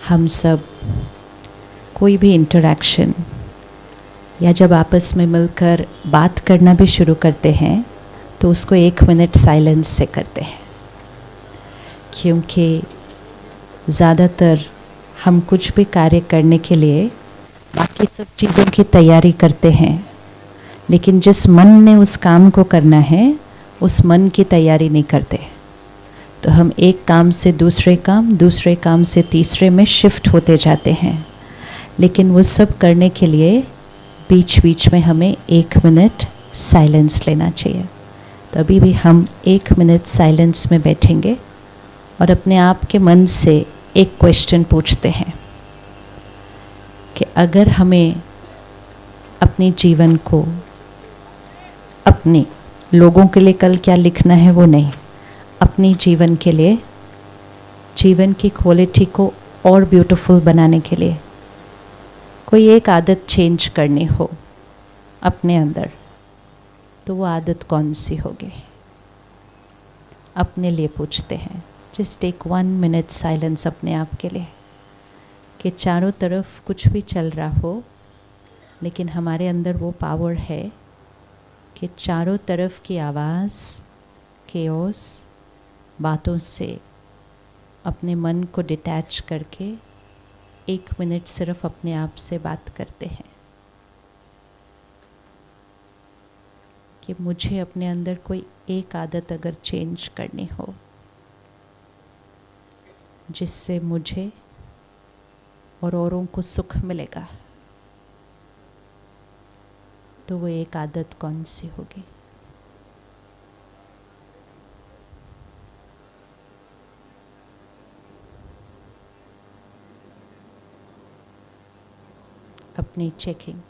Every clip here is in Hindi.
हम सब कोई भी इंटरेक्शन या जब आपस में मिलकर बात करना भी शुरू करते हैं तो उसको 1 मिनट साइलेंस से करते हैं, क्योंकि ज़्यादातर हम कुछ भी कार्य करने के लिए बाकी सब चीज़ों की तैयारी करते हैं, लेकिन जिस मन ने उस काम को करना है उस मन की तैयारी नहीं करते। तो हम एक काम से दूसरे काम से तीसरे में शिफ्ट होते जाते हैं, लेकिन वो सब करने के लिए बीच बीच में हमें 1 मिनट साइलेंस लेना चाहिए। तो अभी भी हम 1 मिनट साइलेंस में बैठेंगे और अपने आप के मन से एक क्वेश्चन पूछते हैं कि अगर हमें अपने जीवन को, अपने लोगों के लिए कल क्या लिखना है वो नहीं, अपने जीवन के लिए, जीवन की क्वालिटी को और ब्यूटीफुल बनाने के लिए कोई एक आदत चेंज करनी हो अपने अंदर, तो वो आदत कौन सी होगी? अपने लिए पूछते हैं। जस्ट टेक 1 मिनट साइलेंस अपने आप के लिए, कि चारों तरफ कुछ भी चल रहा हो, लेकिन हमारे अंदर वो पावर है कि चारों तरफ की आवाज़, केओस, बातों से अपने मन को डिटैच करके 1 मिनट सिर्फ अपने आप से बात करते हैं कि मुझे अपने अंदर कोई एक आदत अगर चेंज करनी हो जिससे मुझे और औरों को सुख मिलेगा, तो वो एक आदत कौन सी होगी? अपनी चेकिंग।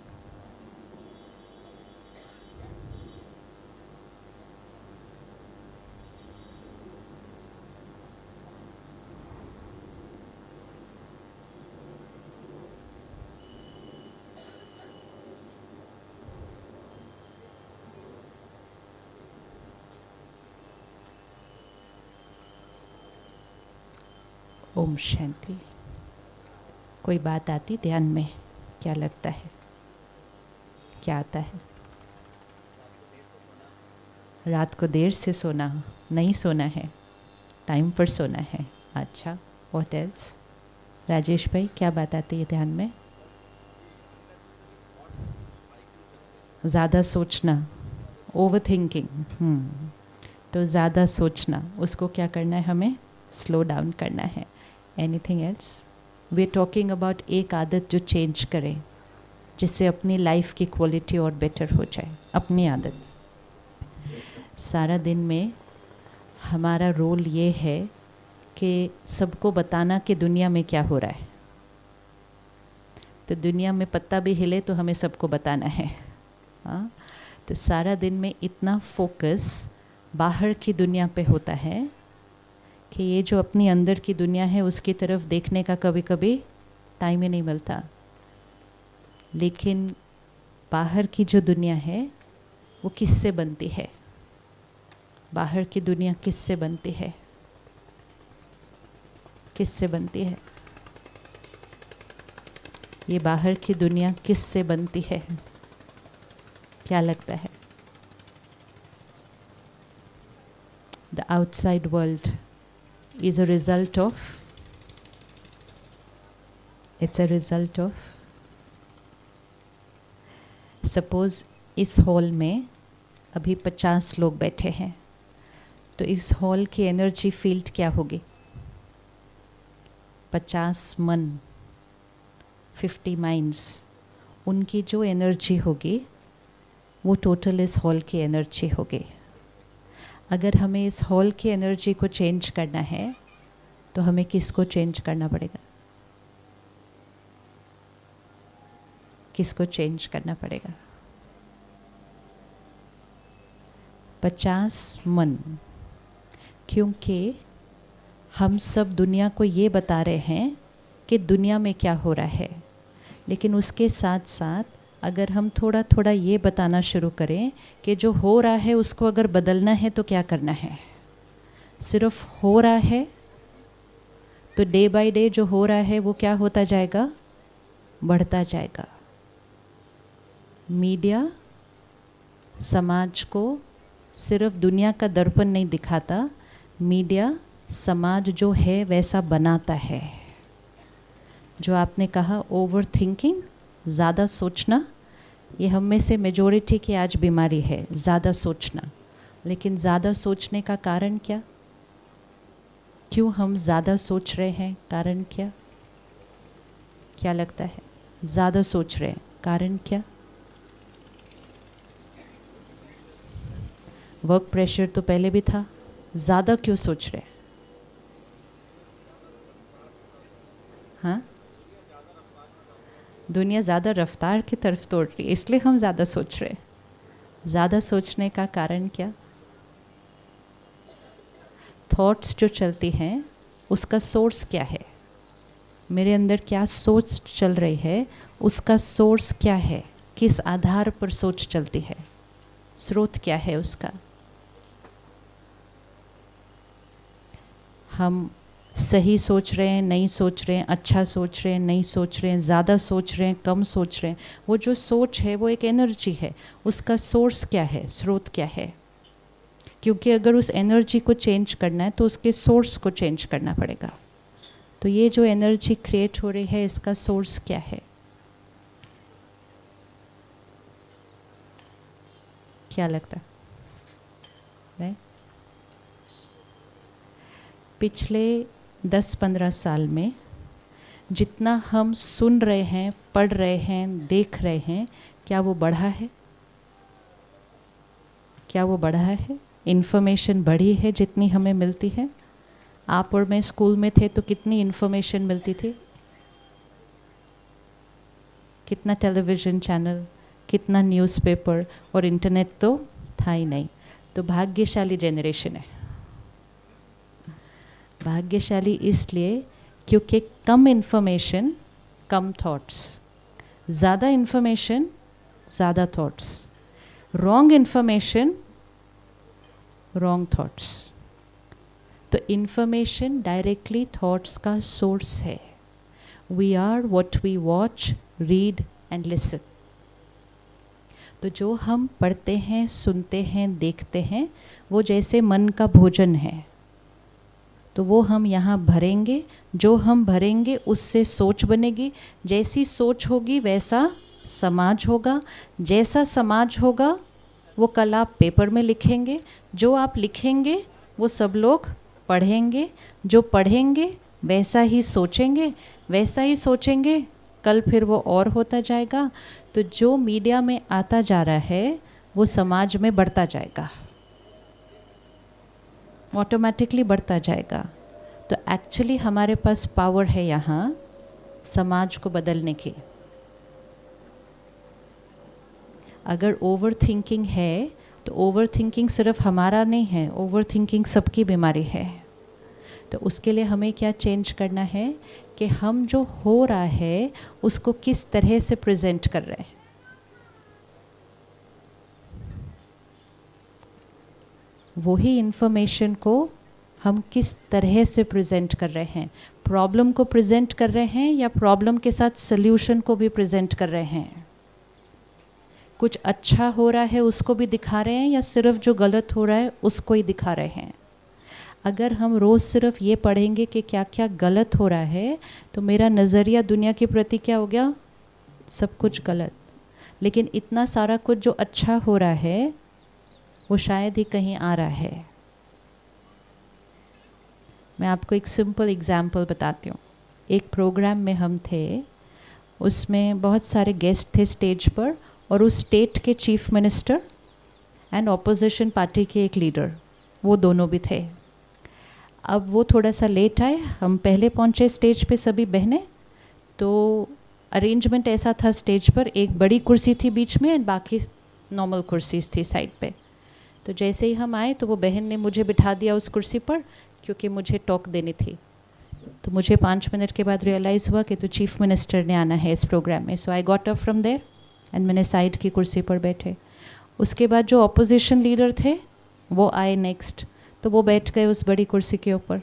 ओम शांति। कोई बात आती ध्यान में? क्या लगता है, क्या आता है? रात को देर से सोना, नहीं सोना है, टाइम पर सोना है। अच्छा, व्हाट एल्स? राजेश भाई, क्या बात आती है ध्यान में? ज़्यादा सोचना, ओवर थिंकिंग। तो ज़्यादा सोचना, उसको क्या करना है? हमें स्लो डाउन करना है। Anything else? We are talking about एक आदत जो चेंज करे, जिससे अपनी लाइफ की क्वालिटी और बेटर हो जाए। अपनी आदत। सारा दिन में हमारा रोल ये है कि सबको बताना कि दुनिया में क्या हो रहा है। तो दुनिया में पत्ता भी हिले तो हमें सबको बताना है। हाँ, तो सारा दिन में इतना फोकस बाहर की दुनिया पे होता है कि ये जो अपनी अंदर की दुनिया है उसकी तरफ देखने का कभी कभी टाइम ही नहीं मिलता। लेकिन बाहर की जो दुनिया है वो किससे बनती है? बाहर की दुनिया किससे बनती है? किससे बनती है? ये बाहर की दुनिया किससे बनती है? क्या लगता है? The outside world is a result of, it's a result of, suppose इस हॉल में अभी 50 लोग बैठे हैं, तो इस हॉल की एनर्जी फील्ड क्या होगी? 50 मन, 50 माइंड्स, उनकी जो एनर्जी होगी वो टोटल इस हॉल की एनर्जी होगी। अगर हमें इस हॉल की एनर्जी को चेंज करना है तो हमें किसको चेंज करना पड़ेगा? किसको चेंज करना पड़ेगा? 50 मन। क्योंकि हम सब दुनिया को ये बता रहे हैं कि दुनिया में क्या हो रहा है, लेकिन उसके साथ साथ अगर हम थोड़ा थोड़ा ये बताना शुरू करें कि जो हो रहा है उसको अगर बदलना है तो क्या करना है? सिर्फ हो रहा है तो डे बाय डे जो हो रहा है वो क्या होता जाएगा, बढ़ता जाएगा। मीडिया समाज को सिर्फ दुनिया का दर्पण नहीं दिखाता, मीडिया समाज जो है वैसा बनाता है। जो आपने कहा ओवर थिंकिंग, ज़्यादा सोचना, ये हम में से मेजॉरिटी की आज बीमारी है, ज़्यादा सोचना। लेकिन ज़्यादा सोचने का कारण क्या, क्यों हम ज़्यादा सोच रहे हैं, कारण क्या, क्या लगता है? ज़्यादा सोच रहे हैं, कारण क्या? वर्क प्रेशर तो पहले भी था, ज़्यादा क्यों सोच रहे हैं? हाँ, दुनिया ज़्यादा रफ्तार की तरफ दौड़ रही है, इसलिए हम ज़्यादा सोच रहे हैं। ज़्यादा सोचने का कारण क्या? थॉट्स जो चलती हैं उसका सोर्स क्या है? मेरे अंदर क्या सोच चल रही है, उसका सोर्स क्या है? किस आधार पर सोच चलती है? स्रोत क्या है उसका? हम सही सोच रहे हैं, नहीं सोच रहे हैं, अच्छा सोच रहे हैं, नहीं सोच रहे हैं, ज़्यादा सोच रहे हैं, कम सोच रहे हैं, वो जो सोच है वो एक एनर्जी है, उसका सोर्स क्या है, स्रोत क्या है? क्योंकि अगर उस एनर्जी को चेंज करना है तो उसके सोर्स को चेंज करना पड़ेगा। तो ये जो एनर्जी क्रिएट हो रही है, इसका सोर्स क्या है? क्या लगता है? पिछले 10-15 साल में जितना हम सुन रहे हैं, पढ़ रहे हैं, देख रहे हैं, क्या वो बढ़ा है? क्या वो बढ़ा है? इन्फॉर्मेशन बढ़ी है जितनी हमें मिलती है? आप और मैं स्कूल में थे तो कितनी इन्फॉर्मेशन मिलती थी? कितना टेलीविज़न चैनल, कितना न्यूज़पेपर, और इंटरनेट तो था ही नहीं। तो भाग्यशाली जनरेशन है। भाग्यशाली इसलिए क्योंकि कम इन्फॉर्मेशन, कम थॉट्स, ज़्यादा इन्फॉर्मेशन, ज़्यादा thoughts, wrong information, wrong thoughts. तो इन्फॉर्मेशन डायरेक्टली थॉट्स का सोर्स है। We are what we watch, read and listen. तो जो हम पढ़ते हैं, सुनते हैं, देखते हैं, वो जैसे मन का भोजन है। तो वो हम यहाँ भरेंगे, जो हम भरेंगे उससे सोच बनेगी, जैसी सोच होगी वैसा समाज होगा, जैसा समाज होगा वो कल आप पेपर में लिखेंगे, जो आप लिखेंगे वो सब लोग पढ़ेंगे, जो पढ़ेंगे वैसा ही सोचेंगे, वैसा ही सोचेंगे, कल फिर वो और होता जाएगा। तो जो मीडिया में आता जा रहा है वो समाज में बढ़ता जाएगा, ऑटोमेटिकली बढ़ता जाएगा। तो एक्चुअली हमारे पास पावर है यहाँ समाज को बदलने की। अगर ओवर थिंकिंग है तो ओवर थिंकिंग सिर्फ हमारा नहीं है, ओवर थिंकिंग सबकी बीमारी है। तो उसके लिए हमें क्या चेंज करना है कि हम जो हो रहा है उसको किस तरह से प्रेजेंट कर रहे हैं। वही इन्फॉर्मेशन को हम किस तरह से प्रेजेंट कर रहे हैं। प्रॉब्लम को प्रेजेंट कर रहे हैं या प्रॉब्लम के साथ सल्यूशन को भी प्रेजेंट कर रहे हैं। कुछ अच्छा हो रहा है उसको भी दिखा रहे हैं या सिर्फ जो गलत हो रहा है उसको ही दिखा रहे हैं। अगर हम रोज़ सिर्फ ये पढ़ेंगे कि क्या क्या गलत हो रहा है तो मेरा नज़रिया दुनिया के प्रति क्या हो गया, सब कुछ गलत। लेकिन इतना सारा कुछ जो अच्छा हो रहा है वो शायद ही कहीं आ रहा है। मैं आपको एक सिंपल एग्जाम्पल बताती हूँ। एक प्रोग्राम में हम थे, उसमें बहुत सारे गेस्ट थे स्टेज पर, और उस स्टेट के chief minister and opposition party के एक लीडर, वो दोनों भी थे। अब वो थोड़ा सा लेट आए, हम पहले पहुँचे स्टेज पे सभी बहनें। तो अरेंजमेंट ऐसा था स्टेज पर, एक बड़ी कुर्सी थी बीच में एंड बाकी नॉर्मल कुर्सीज़ थी साइड पे। तो जैसे ही हम आए तो वो बहन ने मुझे बिठा दिया उस कुर्सी पर, क्योंकि मुझे टॉक देनी थी। तो मुझे 5 मिनट के बाद रियलाइज़ हुआ कि तो चीफ मिनिस्टर ने आना है इस प्रोग्राम में। So I got up from there and मैंने साइड की कुर्सी पर बैठे। उसके बाद जो अपोजिशन लीडर थे वो आए नेक्स्ट, तो वो बैठ गए उस बड़ी कुर्सी के ऊपर।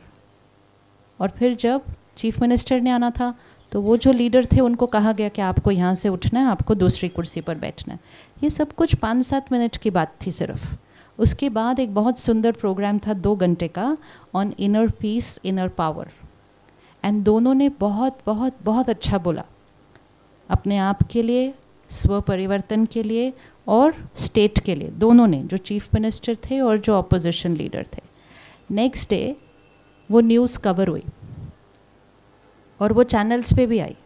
और फिर जब चीफ मिनिस्टर ने आना था तो वो जो लीडर थे उनको कहा गया कि आपको यहाँ से उठना है, आपको दूसरी कुर्सी पर बैठना है। ये सब कुछ 5-7 मिनट की बात थी सिर्फ। उसके बाद एक बहुत सुंदर प्रोग्राम था 2 घंटे का, on inner peace inner power, and दोनों ने बहुत बहुत बहुत अच्छा बोला अपने आप के लिए, स्व परिवर्तन के लिए और स्टेट के लिए, दोनों ने, जो चीफ मिनिस्टर थे और जो अपोजिशन लीडर थे। नेक्स्ट डे वो न्यूज़ कवर हुई और वो चैनल्स पे भी आई,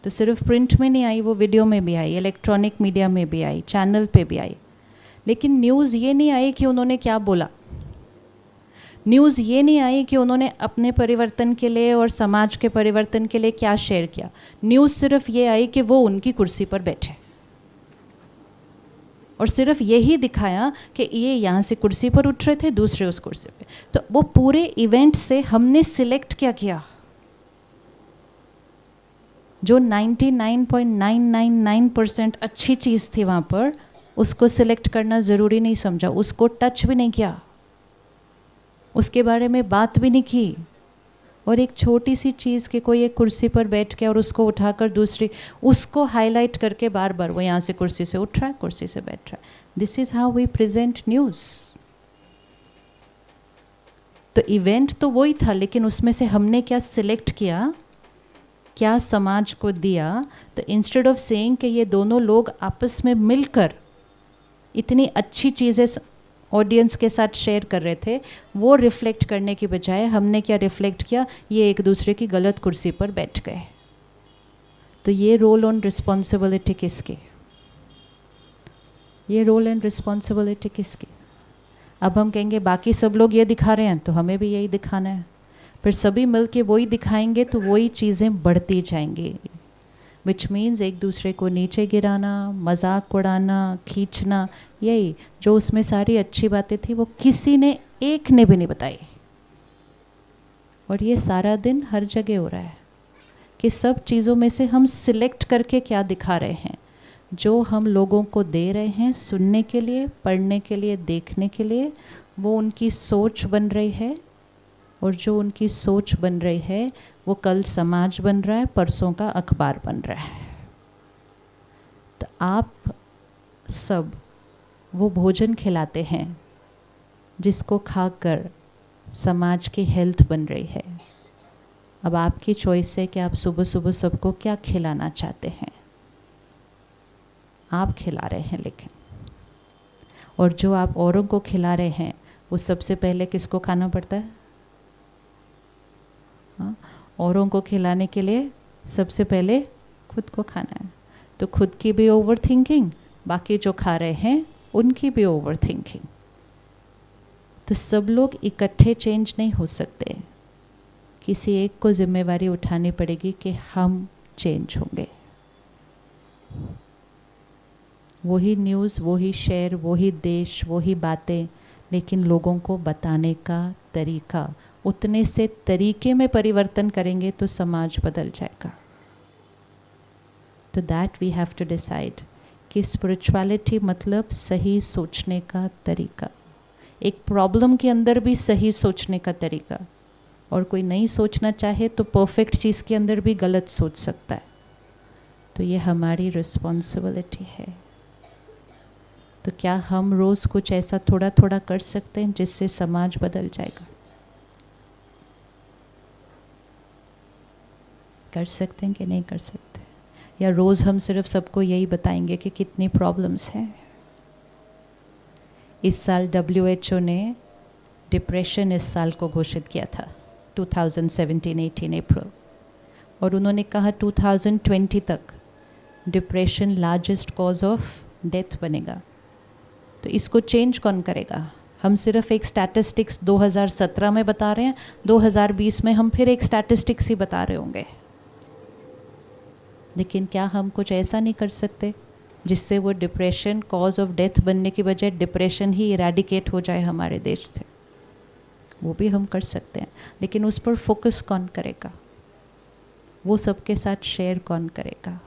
तो सिर्फ प्रिंट में नहीं आई, वो वीडियो में भी आई, इलेक्ट्रॉनिक मीडिया में भी आई, चैनल पे भी आई। लेकिन न्यूज़ ये नहीं आई कि उन्होंने क्या बोला, न्यूज़ ये नहीं आई कि उन्होंने अपने परिवर्तन के लिए और समाज के परिवर्तन के लिए क्या शेयर किया। न्यूज़ सिर्फ ये आई कि वो उनकी कुर्सी पर बैठे और सिर्फ यही दिखाया कि ये यहाँ से कुर्सी पर उठ रहे थे, दूसरे उस कुर्सी पे। तो वो पूरे इवेंट से हमने सिलेक्ट क्या किया, जो 99.999% अच्छी चीज़ थी वहाँ पर, उसको सिलेक्ट करना ज़रूरी नहीं समझा, उसको टच भी नहीं किया, उसके बारे में बात भी नहीं की। और एक छोटी सी चीज़ कि कोई एक कुर्सी पर बैठ के और उसको उठाकर दूसरी, उसको हाईलाइट करके बार बार वो यहाँ से कुर्सी से उठ रहा है, कुर्सी से बैठ रहा है। This is how we present news. तो इवेंट तो वही था, लेकिन उसमें से हमने क्या सिलेक्ट किया, क्या समाज को दिया। तो इंस्टेड ऑफ सेइंग कि ये दोनों लोग आपस में मिलकर इतनी अच्छी चीज़ें ऑडियंस के साथ शेयर कर रहे थे, वो रिफ्लेक्ट करने की बजाय हमने क्या रिफ्लेक्ट किया, ये एक दूसरे की गलत कुर्सी पर बैठ गए। तो ये रोल ऑन रिस्पॉन्सिबिलिटी किसकी, ये रोल एंड रिस्पॉन्सिबिलिटी किसकी। अब हम कहेंगे बाकी सब लोग ये दिखा रहे हैं तो हमें भी यही दिखाना है, फिर सभी मिल के वही दिखाएंगे तो वही चीज़ें बढ़ती जाएंगी, विच मीन्स एक दूसरे को नीचे गिराना, मजाक उड़ाना, खींचना, यही जो उसमें सारी अच्छी बातें थी वो किसी ने एक ने भी नहीं बताई। और ये सारा दिन हर जगह हो रहा है कि सब चीज़ों में से हम सिलेक्ट करके क्या दिखा रहे हैं, जो हम लोगों को दे रहे हैं सुनने के लिए, पढ़ने के लिए, देखने के लिए, वो उनकी सोच बन रही है। और जो उनकी सोच बन रही है वो कल समाज बन रहा है, परसों का अखबार बन रहा है। तो आप सब वो भोजन खिलाते हैं जिसको खाकर समाज की हेल्थ बन रही है। अब आपकी चॉइस है कि आप सुबह सुबह सबको क्या खिलाना चाहते हैं। आप खिला रहे हैं लेकिन, और जो आप औरों को खिला रहे हैं वो सबसे पहले किसको खाना पड़ता है? हाँ, औरों को खिलाने के लिए सबसे पहले खुद को खाना है। तो खुद की भी ओवर थिंकिंग, बाकी जो खा रहे हैं उनकी भी ओवर थिंकिंग। तो सब लोग इकट्ठे चेंज नहीं हो सकते, किसी एक को जिम्मेवारी उठानी पड़ेगी कि हम चेंज होंगे। वही न्यूज़, वही शेयर, वही देश, वही बातें, लेकिन लोगों को बताने का तरीका, उतने से तरीके में परिवर्तन करेंगे तो समाज बदल जाएगा। तो that we have to decide कि स्पिरिचुअलिटी मतलब सही सोचने का तरीका, एक प्रॉब्लम के अंदर भी सही सोचने का तरीका। और कोई नहीं सोचना चाहे तो परफेक्ट चीज़ के अंदर भी गलत सोच सकता है। तो ये हमारी रिस्पॉन्सिबिलिटी है। तो क्या हम रोज़ कुछ ऐसा थोड़ा थोड़ा कर सकते हैं जिससे समाज बदल जाएगा? कर सकते हैं कि नहीं कर सकते? या रोज़ हम सिर्फ सबको यही बताएंगे कि कितनी प्रॉब्लम्स हैं? इस साल WHO ने डिप्रेशन इस साल को घोषित किया था 2017-18 अप्रैल, और उन्होंने कहा 2020 तक depression largest cause of death बनेगा। तो इसको चेंज कौन करेगा? हम सिर्फ एक स्टैटिस्टिक्स 2017 में बता रहे हैं, 2020 में हम फिर एक स्टैटिस्टिक्स ही बता रहे होंगे। लेकिन क्या हम कुछ ऐसा नहीं कर सकते जिससे वो डिप्रेशन कॉज ऑफ डेथ बनने की बजाय डिप्रेशन ही इरेडिकेट हो जाए हमारे देश से? वो भी हम कर सकते हैं, लेकिन उस पर फोकस कौन करेगा? वो सबके साथ शेयर कौन करेगा?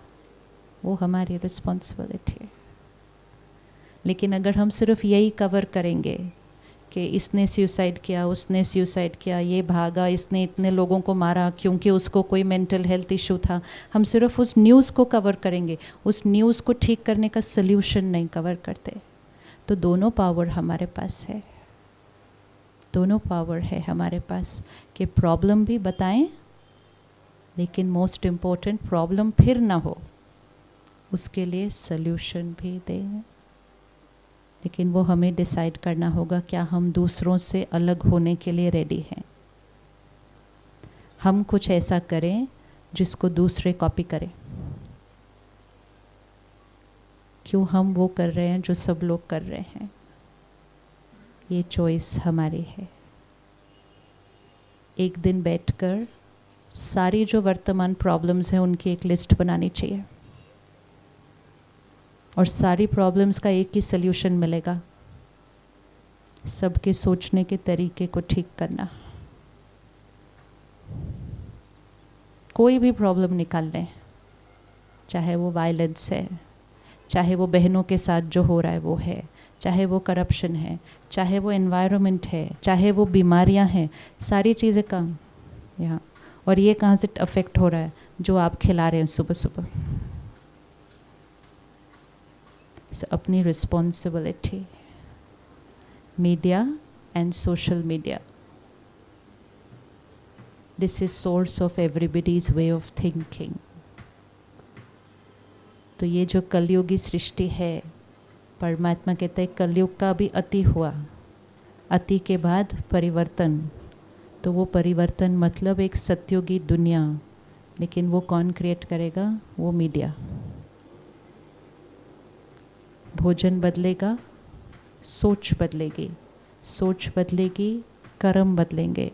वो हमारी रिस्पॉन्सिबिलिटी है। लेकिन अगर हम सिर्फ यही कवर करेंगे कि इसने सुसाइड किया, उसने सुसाइड किया, ये भागा, इसने इतने लोगों को मारा क्योंकि उसको कोई मेंटल हेल्थ इशू था। हम सिर्फ उस न्यूज़ को कवर करेंगे, उस न्यूज़ को ठीक करने का सल्यूशन नहीं कवर करते। तो दोनों पावर हमारे पास है, दोनों पावर है हमारे पास कि प्रॉब्लम भी बताएं, लेकिन मोस्ट इम्पोर्टेंट प्रॉब्लम फिर ना हो उसके लिए सल्यूशन भी दें। लेकिन वो हमें डिसाइड करना होगा, क्या हम दूसरों से अलग होने के लिए रेडी हैं। हम कुछ ऐसा करें जिसको दूसरे कॉपी करें। क्यों हम वो कर रहे हैं जो सब लोग कर रहे हैं? ये चॉइस हमारी है। एक दिन बैठकर सारी जो वर्तमान प्रॉब्लम्स हैं उनकी एक लिस्ट बनानी चाहिए, और सारी प्रॉब्लम्स का एक ही सल्यूशन मिलेगा, सबके सोचने के तरीके को ठीक करना। कोई भी प्रॉब्लम निकाल लें, चाहे वो वायलेंस है, चाहे वो बहनों के साथ जो हो रहा है वो है, चाहे वो करप्शन है, चाहे वो एनवायरनमेंट है, चाहे वो बीमारियां हैं, सारी चीज़ें कम यहाँ। और ये कहाँ से अफेक्ट हो रहा है? जो आप खिला रहे हैं सुबह सुबह। अपनी responsibility, media and social media, this is source of everybody's way of thinking. तो ये जो कलयुगी सृष्टि है, परमात्मा कहते हैं कलयुग का भी अति हुआ, अति के बाद परिवर्तन। तो वो परिवर्तन मतलब एक सत्युगी दुनिया, लेकिन वो कौन क्रिएट करेगा? वो मीडिया। भोजन बदलेगा, सोच बदलेगी, सोच बदलेगी, कर्म बदलेंगे,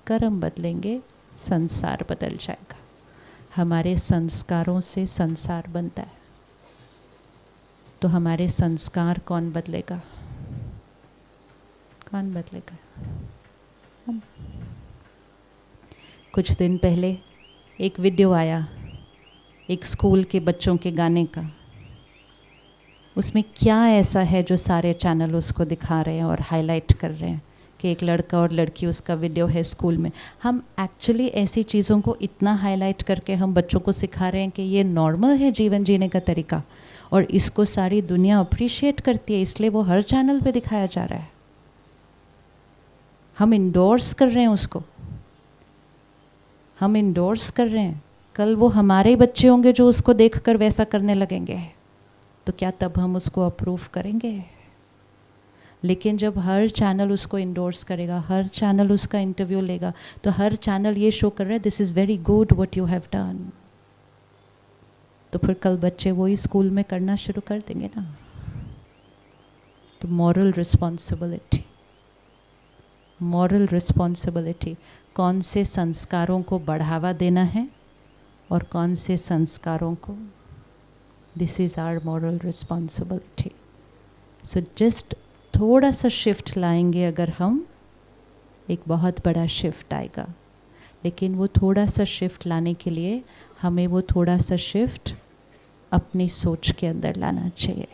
कर्म बदलेंगे, संसार बदल जाएगा। हमारे संस्कारों से संसार बनता है। तो हमारे संस्कार कौन बदलेगा? कौन बदलेगा? हम। कुछ दिन पहले एक वीडियो आया एक स्कूल के बच्चों के गाने का। उसमें क्या ऐसा है जो सारे चैनल उसको दिखा रहे हैं और हाईलाइट कर रहे हैं कि एक लड़का और लड़की, उसका वीडियो है स्कूल में। हम एक्चुअली ऐसी चीज़ों को इतना हाईलाइट करके हम बच्चों को सिखा रहे हैं कि ये नॉर्मल है जीवन जीने का तरीका, और इसको सारी दुनिया अप्रिशिएट करती है, इसलिए वो हर चैनल पे दिखाया जा रहा है। हम इंडोर्स कर रहे हैं उसको, हम इंडोर्स कर रहे हैं। कल वो हमारे ही बच्चे होंगे जो उसको देखकर वैसा करने लगेंगे, तो क्या तब हम उसको अप्रूव करेंगे? लेकिन जब हर चैनल उसको इंडोर्स करेगा, हर चैनल उसका इंटरव्यू लेगा, तो हर चैनल ये शो कर रहा है this is very good what you have done, तो फिर कल बच्चे वही स्कूल में करना शुरू कर देंगे ना। तो मॉरल रिस्पॉन्सिबिलिटी, मॉरल रिस्पॉन्सिबिलिटी, कौन से संस्कारों को बढ़ावा देना है और कौन से संस्कारों को, this is our moral responsibility. So just थोड़ा सा शिफ्ट लाएंगे अगर हम, एक बहुत बड़ा शिफ्ट आएगा। लेकिन वो थोड़ा सा शिफ्ट लाने के लिए हमें वो थोड़ा सा शिफ्ट अपनी सोच के अंदर लाना चाहिए।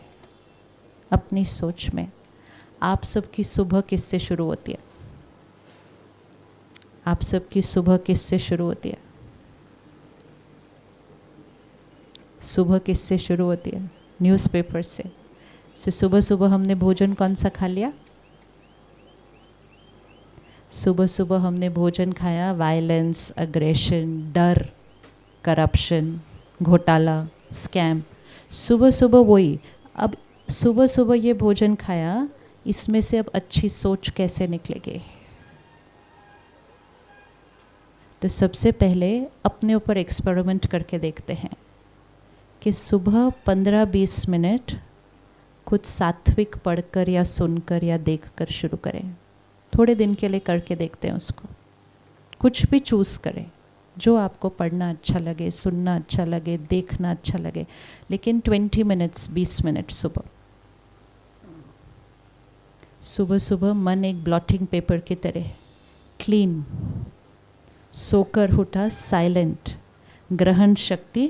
अपनी सोच में आप सबकी सुबह किससे शुरू होती है? आप सबकी सुबह किससे शुरू होती है? सुबह किससे शुरू होती है? न्यूज़पेपर से। सो सुबह सुबह हमने भोजन कौन सा खा लिया? सुबह सुबह हमने भोजन खाया वायलेंस, अग्रेशन, डर, करप्शन, घोटाला, स्कैम। सुबह सुबह वही। अब सुबह सुबह ये भोजन खाया, इसमें से अब अच्छी सोच कैसे निकलेगी? तो सबसे पहले अपने ऊपर एक्सपेरिमेंट करके देखते हैं कि सुबह 15-20 मिनट कुछ सात्विक पढ़कर या सुनकर या देखकर शुरू करें। थोड़े दिन के लिए करके देखते हैं उसको। कुछ भी चूज़ करें जो आपको पढ़ना अच्छा लगे, सुनना अच्छा लगे, देखना अच्छा लगे, लेकिन 20 मिनट्स, 20 मिनट सुबह। सुबह सुबह मन एक ब्लॉटिंग पेपर की तरह क्लीन, सोकर उठा साइलेंट, ग्रहण शक्ति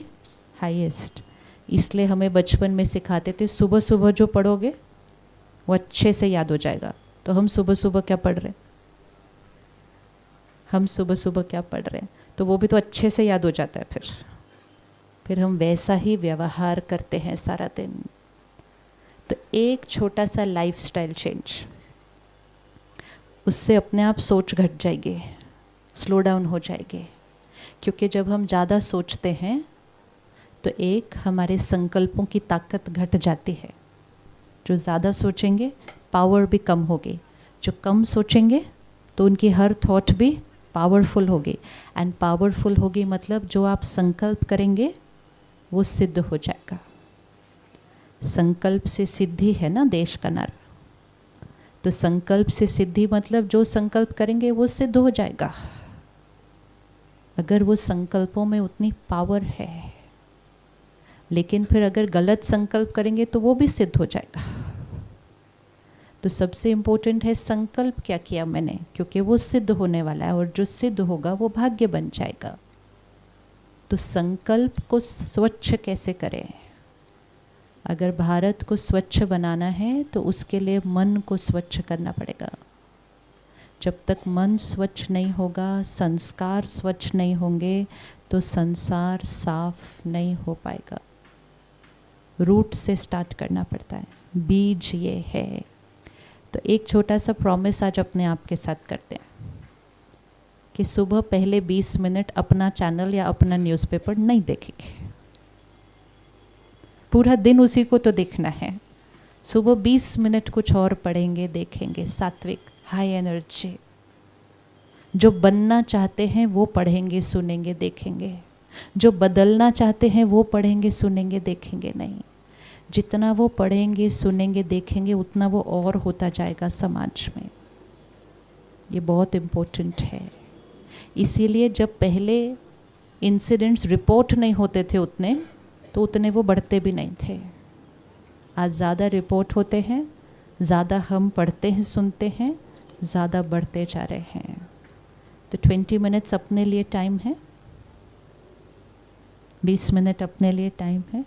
हाईएस्ट। इसलिए हमें बचपन में सिखाते थे सुबह सुबह जो पढ़ोगे वो अच्छे से याद हो जाएगा। तो हम सुबह सुबह क्या पढ़ रहे हैं, हम सुबह सुबह क्या पढ़ रहे हैं, तो वो भी तो अच्छे से याद हो जाता है। फिर हम वैसा ही व्यवहार करते हैं सारा दिन। तो एक छोटा सा लाइफस्टाइल चेंज, उससे अपने आप सोच घट जाएगी, स्लो डाउन हो जाएगी। क्योंकि जब हम ज़्यादा सोचते हैं तो एक हमारे संकल्पों की ताकत घट जाती है। जो ज़्यादा सोचेंगे पावर भी कम होगी, जो कम सोचेंगे तो उनकी हर थॉट भी पावरफुल होगी। एंड पावरफुल होगी मतलब जो आप संकल्प करेंगे वो सिद्ध हो जाएगा। संकल्प से सिद्धि है ना देश का नारा। तो संकल्प से सिद्धि मतलब जो संकल्प करेंगे वो सिद्ध हो जाएगा, अगर वो संकल्पों में उतनी पावर है। लेकिन फिर अगर गलत संकल्प करेंगे तो वो भी सिद्ध हो जाएगा। तो सबसे इम्पोर्टेंट है संकल्प क्या किया मैंने, क्योंकि वो सिद्ध होने वाला है, और जो सिद्ध होगा वो भाग्य बन जाएगा। तो संकल्प को स्वच्छ कैसे करें? अगर भारत को स्वच्छ बनाना है तो उसके लिए मन को स्वच्छ करना पड़ेगा। जब तक मन स्वच्छ नहीं होगा, संस्कार स्वच्छ नहीं होंगे, तो संसार साफ नहीं हो पाएगा। रूट से स्टार्ट करना पड़ता है, बीज ये है। तो एक छोटा सा प्रॉमिस आज अपने आप के साथ करते हैं कि सुबह पहले 20 मिनट अपना चैनल या अपना न्यूज़पेपर नहीं देखेंगे। पूरा दिन उसी को तो देखना है। सुबह 20 मिनट कुछ और पढ़ेंगे, देखेंगे, सात्विक, हाई एनर्जी। जो बनना चाहते हैं वो पढ़ेंगे, सुनेंगे, देखेंगे। जो बदलना चाहते हैं वो पढ़ेंगे, सुनेंगे, देखेंगे नहीं। जितना वो पढ़ेंगे, सुनेंगे, देखेंगे, उतना वो और होता जाएगा समाज में। ये बहुत इम्पोर्टेंट है। इसीलिए जब पहले इंसिडेंट्स रिपोर्ट नहीं होते थे उतने, तो उतने वो बढ़ते भी नहीं थे। आज ज़्यादा रिपोर्ट होते हैं, ज़्यादा हम पढ़ते हैं, सुनते हैं, ज़्यादा बढ़ते जा रहे हैं। तो 20 मिनट्स अपने लिए टाइम है, 20 मिनट अपने लिए टाइम है।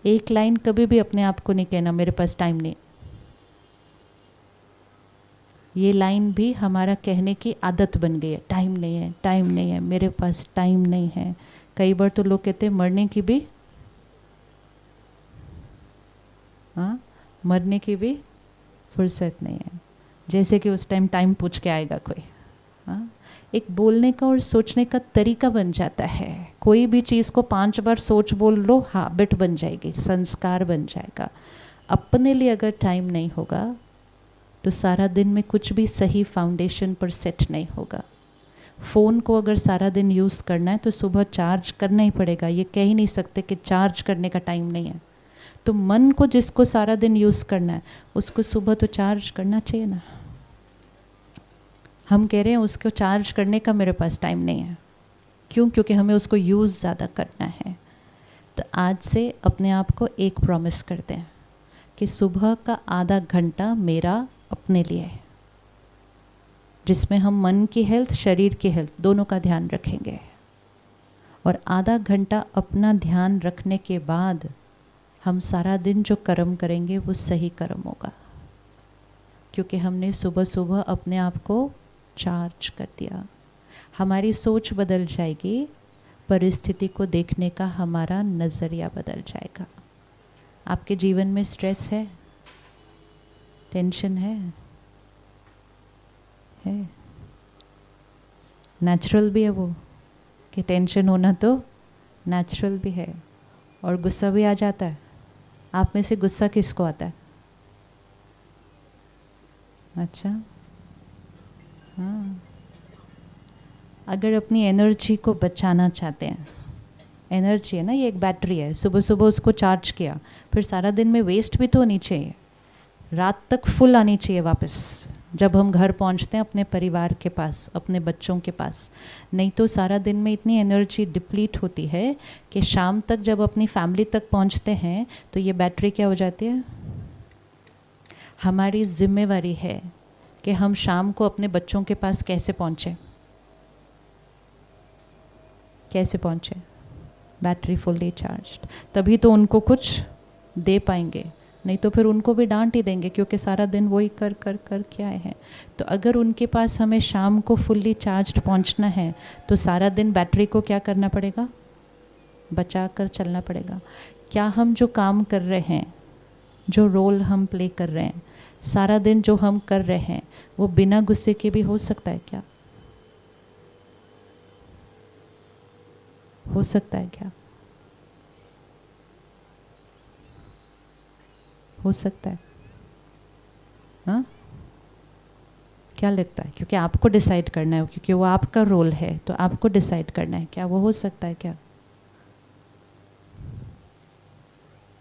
एक लाइन कभी भी अपने आप को नहीं कहना मेरे पास टाइम नहीं। ये लाइन भी हमारा कहने की आदत बन गई है, टाइम नहीं है, टाइम नहीं है, मेरे पास टाइम नहीं है। कई बार तो लोग कहते हैं मरने की भी, हाँ, मरने की भी फुर्सत नहीं है। जैसे कि उस टाइम टाइम पूछ के आएगा कोई। हाँ, एक बोलने का और सोचने का तरीका बन जाता है। कोई भी चीज़ को 5 बार सोच बोल लो, हैबिट बन जाएगी, संस्कार बन जाएगा। अपने लिए अगर टाइम नहीं होगा तो सारा दिन में कुछ भी सही फाउंडेशन पर सेट नहीं होगा। फ़ोन को अगर सारा दिन यूज़ करना है तो सुबह चार्ज करना ही पड़ेगा। ये कह ही नहीं सकते कि चार्ज करने का टाइम नहीं है। तो मन को जिसको सारा दिन यूज़ करना है उसको सुबह तो चार्ज करना चाहिए ना। हम कह रहे हैं उसको चार्ज करने का मेरे पास टाइम नहीं है। क्यों? क्योंकि हमें उसको यूज़ ज़्यादा करना है। तो आज से अपने आप को एक प्रॉमिस करते हैं कि सुबह का आधा घंटा मेरा अपने लिए है, जिसमें हम मन की हेल्थ, शरीर की हेल्थ दोनों का ध्यान रखेंगे। और आधा घंटा अपना ध्यान रखने के बाद हम सारा दिन जो कर्म करेंगे वो सही कर्म होगा, क्योंकि हमने सुबह सुबह अपने आप को चार्ज कर दिया। हमारी सोच बदल जाएगी, परिस्थिति को देखने का हमारा नज़रिया बदल जाएगा। आपके जीवन में स्ट्रेस है, टेंशन है नेचुरल भी है वो, कि टेंशन होना तो नेचुरल भी है, और गुस्सा भी आ जाता है। आप में से गुस्सा किसको आता है? अच्छा, हाँ। अगर अपनी एनर्जी को बचाना चाहते हैं, एनर्जी है ना, ये एक बैटरी है, सुबह सुबह उसको चार्ज किया, फिर सारा दिन में वेस्ट भी तो होनी चाहिए, रात तक फुल आनी चाहिए वापस, जब हम घर पहुंचते हैं अपने परिवार के पास, अपने बच्चों के पास। नहीं तो सारा दिन में इतनी एनर्जी डिप्लीट होती है कि शाम तक जब अपनी फैमिली तक पहुंचते हैं तो ये बैटरी क्या हो जाती है। हमारी जिम्मेवारी है कि हम शाम को अपने बच्चों के पास कैसे पहुँचें, कैसे पहुँचें, बैटरी फुल्ली चार्ज्ड, तभी तो उनको कुछ दे पाएंगे। नहीं तो फिर उनको भी डांट ही देंगे, क्योंकि सारा दिन वही कर कर कर के आए हैं। तो अगर उनके पास हमें शाम को फुल्ली चार्ज्ड पहुंचना है तो सारा दिन बैटरी को क्या करना पड़ेगा, बचा कर चलना पड़ेगा। क्या हम जो काम कर रहे हैं, जो रोल हम प्ले कर रहे हैं, सारा दिन जो हम कर रहे हैं, वो बिना गुस्से के भी हो सकता है क्या? हो सकता है क्या? हो सकता है? हाँ, क्या लगता है? क्योंकि आपको डिसाइड करना है, क्योंकि वो आपका रोल है, तो आपको डिसाइड करना है, क्या वो हो सकता है क्या?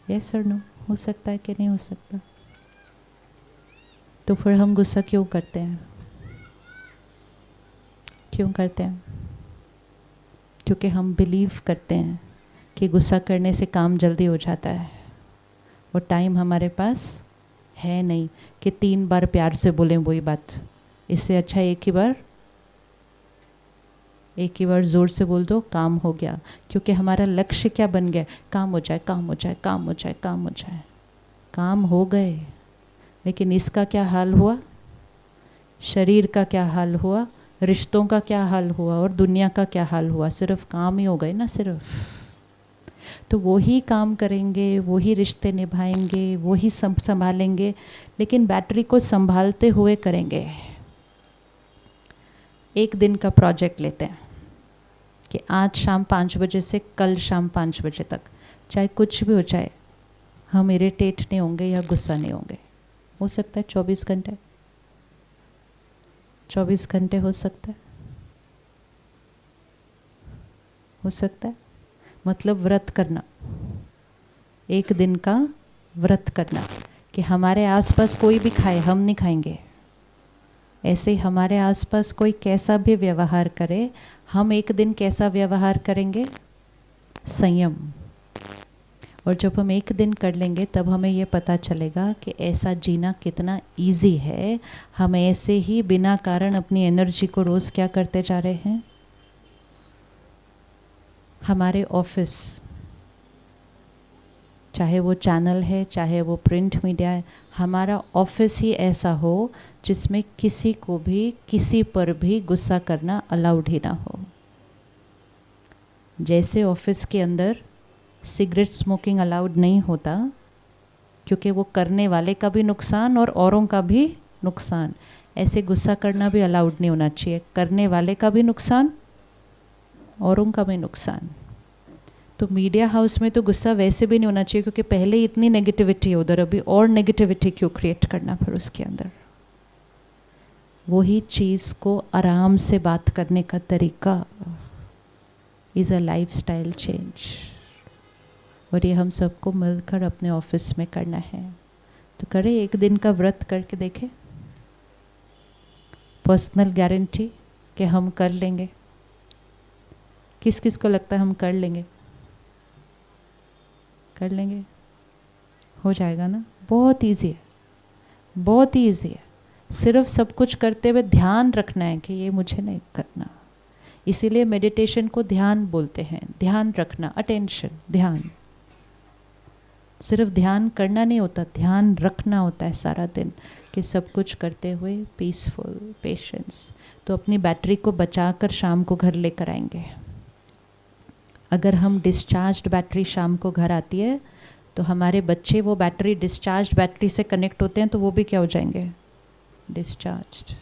यस और नो, हो सकता है कि नहीं हो सकता? तो फिर हम गुस्सा क्यों करते हैं? क्यों करते हैं? क्योंकि हम बिलीव करते हैं कि गुस्सा करने से काम जल्दी हो जाता है, और टाइम हमारे पास है नहीं कि 3 बार प्यार से बोलें वही बात। इससे अच्छा एक ही बार ज़ोर से बोल दो, काम हो गया। क्योंकि हमारा लक्ष्य क्या बन गया? काम हो जाए, काम हो जाए, काम हो जाए, काम हो जाए। काम हो गए, लेकिन इसका क्या हाल हुआ? शरीर का क्या हाल हुआ? रिश्तों का क्या हाल हुआ? और दुनिया का क्या हाल हुआ? सिर्फ काम ही हो गए ना, सिर्फ। तो वो ही काम करेंगे, वो ही रिश्ते निभाएंगे, वो ही संभालेंगे, लेकिन बैटरी को संभालते हुए करेंगे। एक दिन का प्रोजेक्ट लेते हैं कि आज शाम 5 बजे से कल शाम 5 बजे तक, चाहे कुछ भी हो जाए, हम इरिटेट नहीं होंगे या गुस्सा नहीं होंगे। हो सकता है 24 घंटे, 24 घंटे हो सकता है, हो सकता है। मतलब व्रत करना, एक दिन का व्रत करना कि हमारे आसपास कोई भी खाए, हम नहीं खाएंगे। ऐसे ही हमारे आसपास कोई कैसा भी व्यवहार करे, हम एक दिन कैसा व्यवहार करेंगे? संयम। और जब हम एक दिन कर लेंगे तब हमें ये पता चलेगा कि ऐसा जीना कितना इजी है। हम ऐसे ही बिना कारण अपनी एनर्जी को रोज़ क्या करते जा रहे हैं? हमारे ऑफिस, चाहे वो चैनल है, चाहे वो प्रिंट मीडिया है, हमारा ऑफिस ही ऐसा हो जिसमें किसी को भी किसी पर भी गुस्सा करना अलाउड ही ना हो। जैसे ऑफिस के अंदर सिगरेट स्मोकिंग अलाउड नहीं होता, क्योंकि वो करने वाले का भी नुकसान और औरों का भी नुकसान, ऐसे गुस्सा करना भी अलाउड नहीं होना चाहिए। करने वाले का भी नुकसान, औरों का भी नुकसान। तो मीडिया हाउस में तो गुस्सा वैसे भी नहीं होना चाहिए, क्योंकि पहले ही इतनी नेगेटिविटी है उधर, अभी और नेगेटिविटी क्यों क्रिएट करना फिर उसके अंदर। वही चीज़ को आराम से बात करने का तरीका इज़ अ लाइफस्टाइल चेंज, और ये हम सबको मिलकर अपने ऑफिस में करना है। तो करें, एक दिन का व्रत करके देखें, पर्सनल गारंटी कि हम कर लेंगे। किस किस को लगता है हम कर लेंगे? कर लेंगे, हो जाएगा ना? बहुत इजी है, बहुत ही ईजी है। सिर्फ सब कुछ करते हुए ध्यान रखना है कि ये मुझे नहीं करना। इसीलिए मेडिटेशन को ध्यान बोलते हैं, ध्यान रखना, अटेंशन, ध्यान। सिर्फ ध्यान करना नहीं होता, ध्यान रखना होता है सारा दिन, कि सब कुछ करते हुए पीसफुल, पेशेंस। तो अपनी बैटरी को बचाकर शाम को घर लेकर आएंगे। अगर हम डिस्चार्ज्ड बैटरी शाम को घर आती है, तो हमारे बच्चे वो बैटरी, डिस्चार्ज्ड बैटरी से कनेक्ट होते हैं, तो वो भी क्या हो जाएंगे? डिस्चार्ज्ड।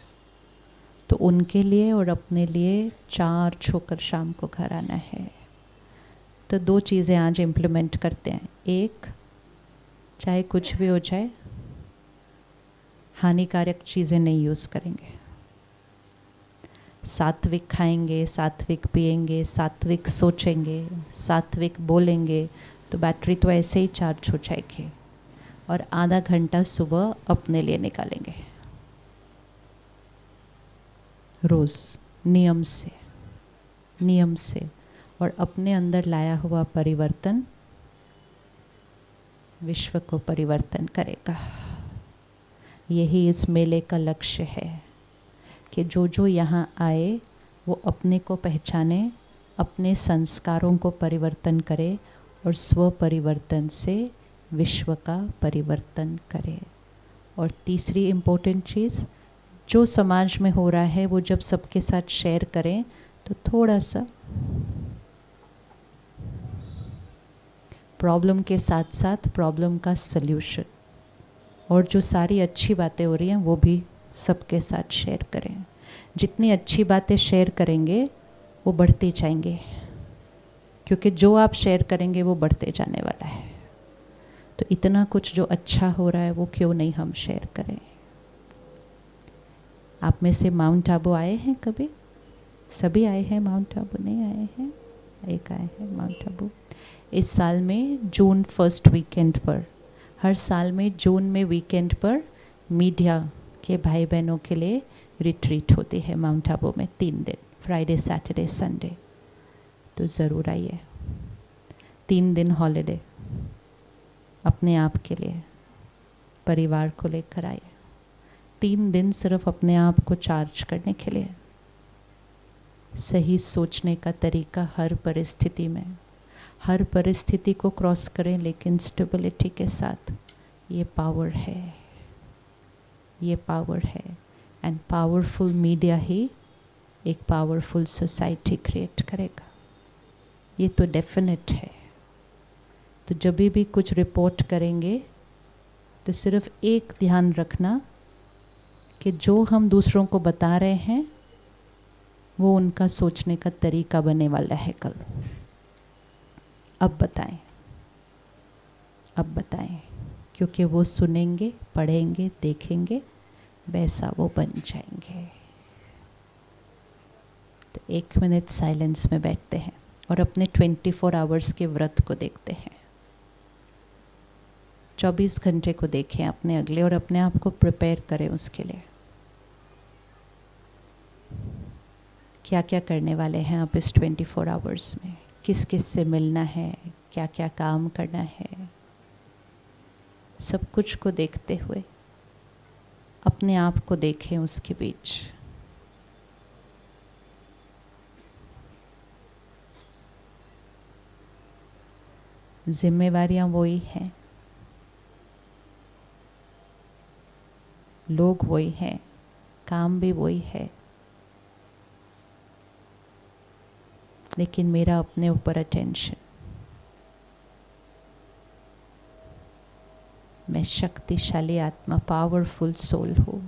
तो उनके लिए और अपने लिए चार्ज होकर शाम को घर आना है। तो 2 चीज़ें आज इम्प्लीमेंट करते हैं। एक, चाहे कुछ भी हो जाए, हानिकारक चीज़ें नहीं यूज़ करेंगे। सात्विक खाएंगे, सात्विक पिएंगे, सात्विक सोचेंगे, सात्विक बोलेंगे, तो बैटरी तो ऐसे ही चार्ज हो जाएगी। और आधा घंटा सुबह अपने लिए निकालेंगे, रोज़, नियम से। और अपने अंदर लाया हुआ परिवर्तन विश्व को परिवर्तन करेगा। यही इस मेले का लक्ष्य है कि जो जो यहाँ आए वो अपने को पहचाने, अपने संस्कारों को परिवर्तन करे, और स्व परिवर्तन से विश्व का परिवर्तन करें। और तीसरी इम्पोर्टेंट चीज़, जो समाज में हो रहा है वो जब सबके साथ शेयर करें तो थोड़ा सा प्रॉब्लम के साथ साथ प्रॉब्लम का सल्यूशन, और जो सारी अच्छी बातें हो रही हैं वो भी सबके साथ शेयर करें। जितनी अच्छी बातें शेयर करेंगे वो बढ़ते जाएंगे, क्योंकि जो आप शेयर करेंगे वो बढ़ते जाने वाला है। तो इतना कुछ जो अच्छा हो रहा है वो क्यों नहीं हम शेयर करें। आप में से माउंट आबू आए हैं कभी? सभी आए हैं माउंट आबू? नहीं आए हैं, एक आए हैं माउंट आबू। इस साल में जून फर्स्ट वीकेंड पर, हर साल में जून में वीकेंड पर मीडिया के भाई बहनों के लिए रिट्रीट होती है माउंट आबू में 3 दिन, फ्राइडे सैटरडे संडे। तो ज़रूर आइए। 3 दिन हॉलिडे अपने आप के लिए, परिवार को लेकर आइए। 3 दिन सिर्फ अपने आप को चार्ज करने के लिए। सही सोचने का तरीका हर परिस्थिति में, हर परिस्थिति को क्रॉस करें लेकिन स्टेबिलिटी के साथ। ये पावर है, ये पावर है। एंड पावरफुल मीडिया ही एक पावरफुल सोसाइटी क्रिएट करेगा, ये तो डेफिनेट है। तो जब भी कुछ रिपोर्ट करेंगे तो सिर्फ एक ध्यान रखना कि जो हम दूसरों को बता रहे हैं वो उनका सोचने का तरीका बनने वाला है कल। अब बताएं, अब बताएं, क्योंकि वो सुनेंगे, पढ़ेंगे, देखेंगे, वैसा वो बन जाएंगे। तो 1 मिनट साइलेंस में बैठते हैं और अपने 24 आवर्स के व्रत को देखते हैं। 24 घंटे को देखें अपने अगले, और अपने आप को प्रिपेयर करें उसके लिए। क्या क्या करने वाले हैं आप इस 24 आवर्स में, किस किस से मिलना है, क्या क्या काम करना है, सब कुछ को देखते हुए अपने आप को देखें उसके बीच। जिम्मेवारियां वही हैं, लोग वही हैं, काम भी वही है, लेकिन मेरा अपने ऊपर अटेंशन। मैं शक्तिशाली आत्मा, पावरफुल सोल हूँ।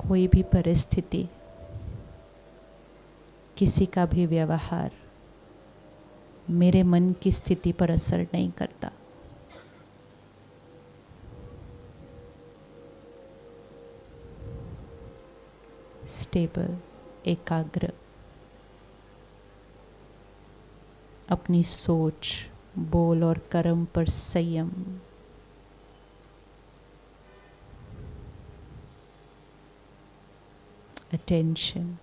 कोई भी परिस्थिति, किसी का भी व्यवहार मेरे मन की स्थिति पर असर नहीं करता। स्टेबल, एकाग्र, अपनी सोच, बोल और कर्म पर संयम। अटेंशन।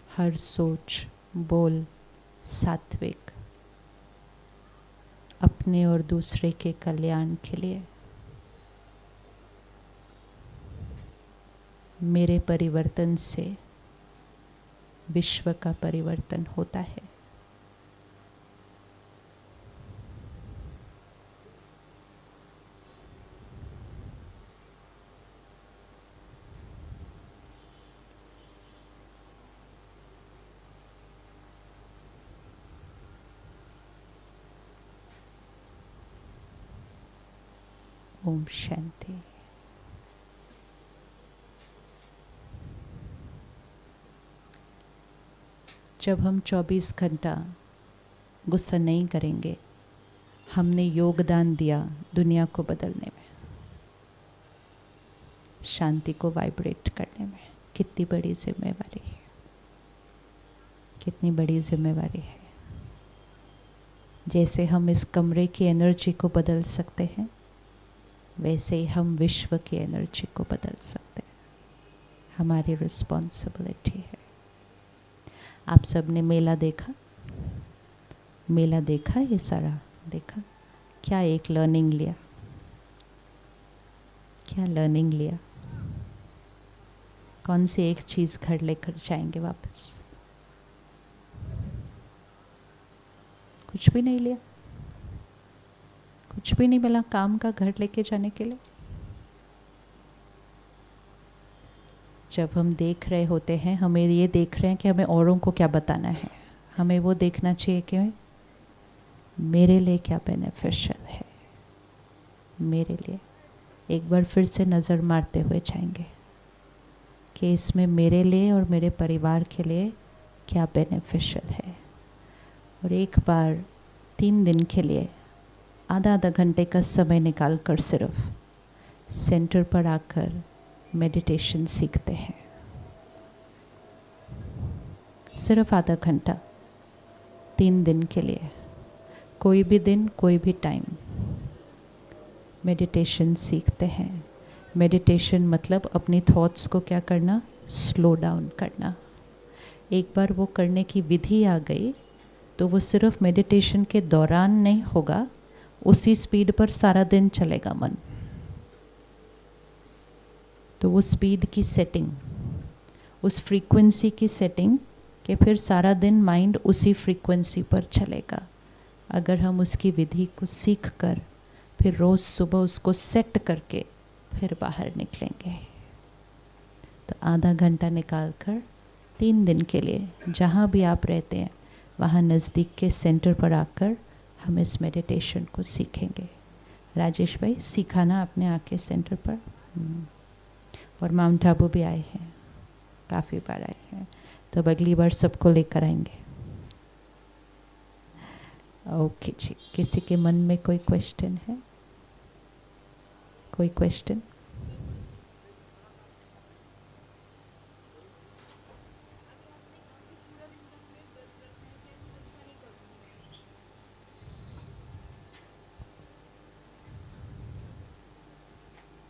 हर सोच, बोल सात्विक, अपने और दूसरे के कल्याण के लिए। मेरे परिवर्तन से विश्व का परिवर्तन होता है। ओम शांति। जब हम 24 घंटा गुस्सा नहीं करेंगे, हमने योगदान दिया दुनिया को बदलने में, शांति को वाइब्रेट करने में। कितनी बड़ी जिम्मेवारी है, कितनी बड़ी जिम्मेवारी है। जैसे हम इस कमरे की एनर्जी को बदल सकते हैं, वैसे ही हम विश्व की एनर्जी को बदल सकते हैं। हमारी रिस्पॉन्सिबिलिटी है। आप सब ने मेला देखा? मेला देखा? ये सारा देखा? क्या एक लर्निंग लिया? क्या लर्निंग लिया? कौन सी एक चीज़ घर लेकर जाएंगे वापस? कुछ भी नहीं लिया, कुछ भी नहीं मिला काम का घर लेके जाने के लिए। जब हम देख रहे होते हैं, हमें ये देख रहे हैं कि हमें औरों को क्या बताना है, हमें वो देखना चाहिए कि मेरे लिए क्या बेनिफिशियल है। मेरे लिए एक बार फिर से नज़र मारते हुए जाएंगे कि इसमें मेरे लिए और मेरे परिवार के लिए क्या बेनिफिशियल है। और एक बार 3 दिन के लिए आधा घंटे का समय निकाल कर सिर्फ सेंटर पर आकर मेडिटेशन सीखते हैं। सिर्फ आधा घंटा 3 दिन के लिए, कोई भी दिन कोई भी टाइम मेडिटेशन सीखते हैं। मेडिटेशन मतलब अपनी थॉट्स को क्या करना, स्लो डाउन करना। एक बार वो करने की विधि आ गई तो वो सिर्फ मेडिटेशन के दौरान नहीं होगा, उसी स्पीड पर सारा दिन चलेगा मन। तो वो स्पीड की सेटिंग, उस फ्रीक्वेंसी की सेटिंग कि फिर सारा दिन माइंड उसी फ्रीक्वेंसी पर चलेगा। अगर हम उसकी विधि को सीख कर फिर रोज़ सुबह उसको सेट करके फिर बाहर निकलेंगे, तो आधा घंटा निकाल कर 3 दिन के लिए जहाँ भी आप रहते हैं वहाँ नज़दीक के सेंटर पर आकर हम इस मेडिटेशन को सीखेंगे। राजेश भाई सिखाना अपने आके सेंटर पर। और माउंट आबू भी आए हैं, काफ़ी बार आए हैं, तो अब अगली बार सबको लेकर आएंगे। ओके जी, किसी के मन में कोई क्वेश्चन है? कोई क्वेश्चन?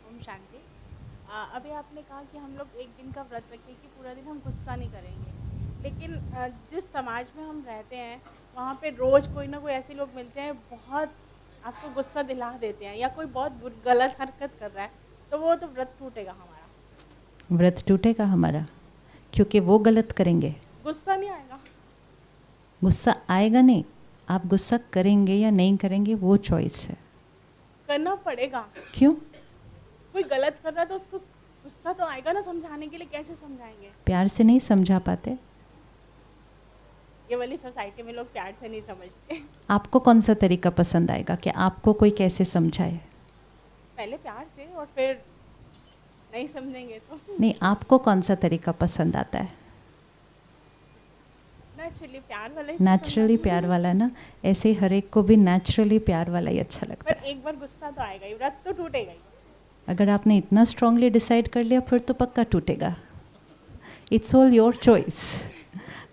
ओम शांति। अभी आपने कहा कि हम लोग एक दिन का व्रत रखें कि पूरा दिन हम गुस्सा नहीं करेंगे, लेकिन जिस समाज में हम रहते हैं वहाँ पे रोज़ कोई ना कोई ऐसे लोग मिलते हैं, बहुत आपको गुस्सा दिला देते हैं, या कोई बहुत गलत हरकत कर रहा है, तो वो तो व्रत टूटेगा हमारा। व्रत टूटेगा हमारा क्योंकि वो गलत करेंगे। गुस्सा नहीं आएगा? गुस्सा आएगा नहीं, आप गुस्सा करेंगे या नहीं करेंगे वो चॉइस है। करना पड़ेगा। क्यों? कोई गलत कर रहा है तो उसको गुस्सा तो आएगा ना, समझाने के लिए कैसे समझाएंगे? प्यार से नहीं समझा पाते। ये वाली सोसाइटी में लोग प्यार से नहीं समझते। आपको कौन सा तरीका पसंद आएगा कि आपको कोई कैसे समझाए? पहले प्यार से और फिर नहीं समझेंगे तो नहीं, आपको कौन सा तरीका पसंद आता है? नेचुरली प्यार वाला ही। नेचुरली प्यार वाला ना, ऐसे हर एक को भी नेचुरली प्यार वाला ही अच्छा लगता पर एक बार गुस्सा तो आएगा ही, व्रत तो टूटेगा ही। अगर आपने इतना स्ट्रांगली डिसाइड कर लिया फिर तो पक्का टूटेगा। It's all your choice.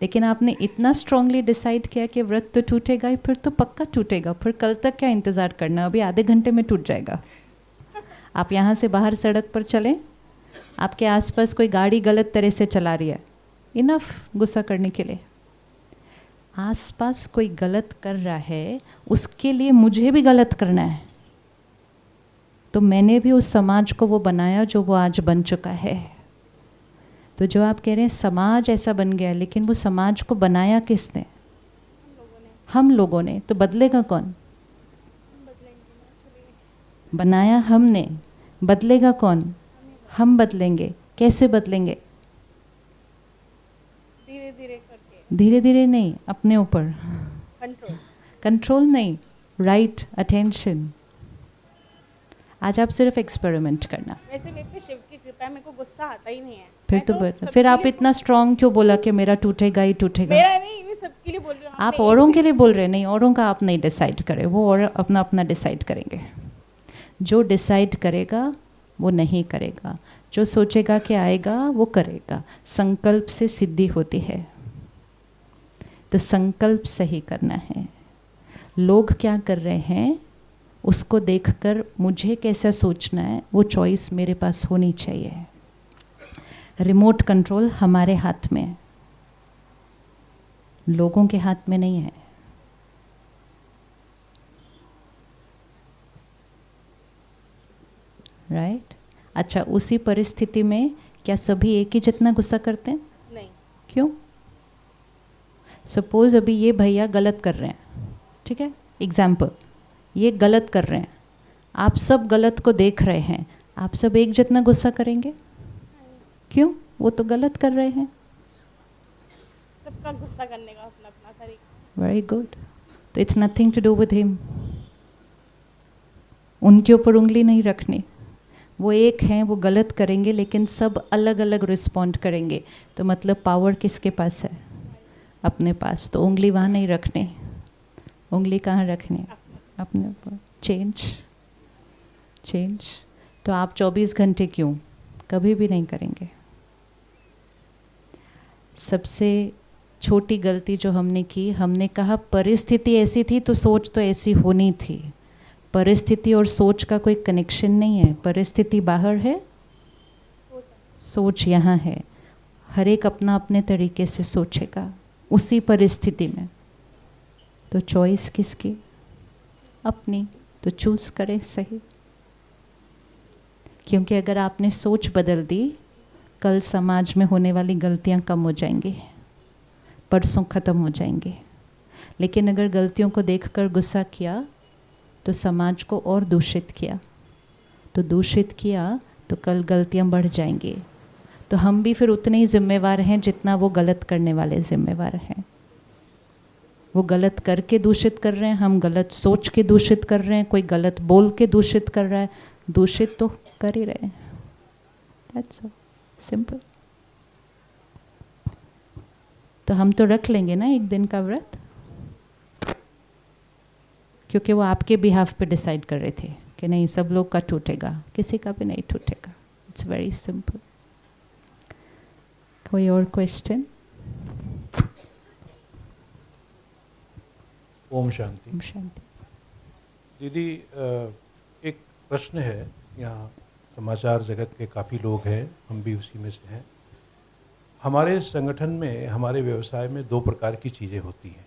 लेकिन आपने इतना स्ट्रांगली डिसाइड किया कि व्रत तो टूटेगा ही, फिर तो पक्का टूटेगा। फिर कल तक क्या इंतज़ार करना, अभी आधे घंटे में टूट जाएगा। आप यहाँ से बाहर सड़क पर चलें, आपके आसपास कोई गाड़ी गलत तरह से चला रही है, इनफ गुस्सा करने के लिए। आसपास कोई गलत कर रहा है, उसके लिए मुझे भी गलत करना है, तो मैंने भी उस समाज को वो बनाया जो वो आज बन चुका है। तो जो आप कह रहे हैं समाज ऐसा बन गया, लेकिन वो समाज को बनाया किसने? हम लोगों ने। तो बदलेगा कौन? बनाया हमने, बदलेगा कौन? हम बदलेंगे। कैसे बदलेंगे? धीरे धीरे करके। धीरे धीरे नहीं, अपने ऊपर कंट्रोल। कंट्रोल नहीं, राइट अटेंशन। आज आप सिर्फ एक्सपेरिमेंट करना। वैसे मेरे पे शिव की कृपा है, मेरे को गुस्सा आता ही नहीं है। फिर तो फिर आप इतना स्ट्रांग क्यों बोला कि मेरा टूटेगा ही टूटेगा? मेरा नहीं, मैं सबके लिए बोल रही हूँ। आप औरों के लिए बोल रहे हैं, नहीं, औरों का आप नहीं डिसाइड करें, वो और अपना अपना डिसाइड करेंगे। जो डिसाइड करेगा वो नहीं करेगा, जो सोचेगा कि आएगा वो करेगा। संकल्प से सिद्धि होती है, तो संकल्प सही करना है। लोग क्या कर रहे हैं उसको देखकर मुझे कैसा सोचना है, वो चॉइस मेरे पास होनी चाहिए। रिमोट कंट्रोल हमारे हाथ में है, लोगों के हाथ में नहीं है। राइट? अच्छा, उसी परिस्थिति में क्या सभी एक ही जितना गुस्सा करते हैं? नहीं। क्यों? सपोज अभी ये भैया गलत कर रहे हैं, ठीक है, एग्जाम्पल, ये गलत कर रहे हैं, आप सब गलत को देख रहे हैं, आप सब एक जितना गुस्सा करेंगे? क्यों? वो तो गलत कर रहे हैं। सबका गुस्सा करने का अपना अपना तरीका। Very good. तो it's nothing to do with him. उनके ऊपर उंगली नहीं रखनी। वो एक हैं, वो गलत करेंगे, लेकिन सब अलग अलग रिस्पॉन्ड करेंगे। तो मतलब पावर किसके पास है? अपने पास। तो उंगली वहाँ नहीं रखनी। उंगली कहाँ रखनी? अपने ऊपर। चेंज। तो आप 24 घंटे क्यों? कभी भी नहीं करेंगे। सबसे छोटी गलती जो हमने की, हमने कहा परिस्थिति ऐसी थी तो सोच तो ऐसी होनी थी। परिस्थिति और सोच का कोई कनेक्शन नहीं है। परिस्थिति बाहर है, सोच यहाँ है। हर एक अपना अपने तरीके से सोचेगा उसी परिस्थिति में। तो चॉइस किसकी? अपनी। तो चूज़ करें सही। क्योंकि अगर आपने सोच बदल दी, कल समाज में होने वाली गलतियाँ कम हो जाएंगी, परसों ख़त्म हो जाएंगे। लेकिन अगर गलतियों को देखकर गुस्सा किया तो समाज को और दूषित किया, तो दूषित किया तो कल गलतियाँ बढ़ जाएंगी। तो हम भी फिर उतने ही जिम्मेवार हैं जितना वो गलत करने वाले जिम्मेवार हैं। वो गलत करके दूषित कर रहे हैं, हम गलत सोच के दूषित कर रहे हैं, कोई गलत बोल के दूषित कर रहा है। दूषित तो कर ही रहे हैं। That's all, simple. तो हम तो रख लेंगे ना एक दिन का व्रत, क्योंकि वो आपके बिहाफ पे डिसाइड कर रहे थे कि नहीं सब लोग का टूटेगा, किसी का भी नहीं टूटेगा। It's very simple. कोई और क्वेश्चन? ओम शांति। ओम शांति। दीदी, एक प्रश्न है। यहाँ समाचार जगत के काफ़ी लोग हैं, हम भी उसी में से हैं। हमारे संगठन में, हमारे व्यवसाय में दो प्रकार की चीज़ें होती हैं।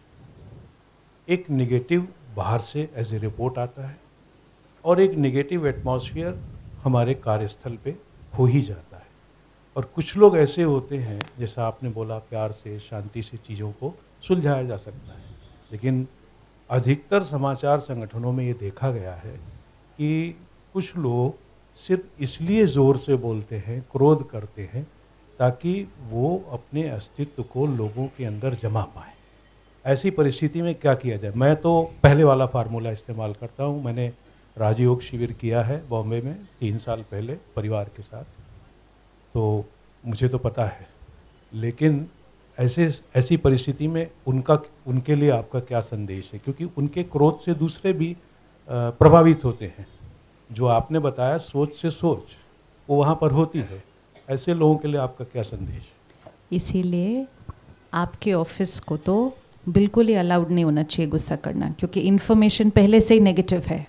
एक निगेटिव बाहर से एज ए रिपोर्ट आता है, और एक निगेटिव एटमॉस्फेयर हमारे कार्यस्थल पे हो ही जाता है। और कुछ लोग ऐसे होते हैं, जैसा आपने बोला, प्यार से, शांति से चीज़ों को सुलझाया जा सकता है। लेकिन अधिकतर समाचार संगठनों में ये देखा गया है कि कुछ लोग सिर्फ इसलिए ज़ोर से बोलते हैं, क्रोध करते हैं, ताकि वो अपने अस्तित्व को लोगों के अंदर जमा पाएँ। ऐसी परिस्थिति में क्या किया जाए? मैं तो पहले वाला फार्मूला इस्तेमाल करता हूँ। मैंने राजयोग शिविर किया है बॉम्बे में 3 साल पहले परिवार के साथ, तो मुझे तो पता है। लेकिन ऐसी परिस्थिति में उनके लिए आपका क्या संदेश है? क्योंकि उनके क्रोध से दूसरे भी प्रभावित होते हैं। जो आपने बताया, सोच से सोच वो वहाँ पर होती है। ऐसे लोगों के लिए आपका क्या संदेश है? इसीलिए आपके ऑफिस को तो बिल्कुल ही अलाउड नहीं होना चाहिए गुस्सा करना, क्योंकि इन्फॉर्मेशन पहले से ही नेगेटिव है।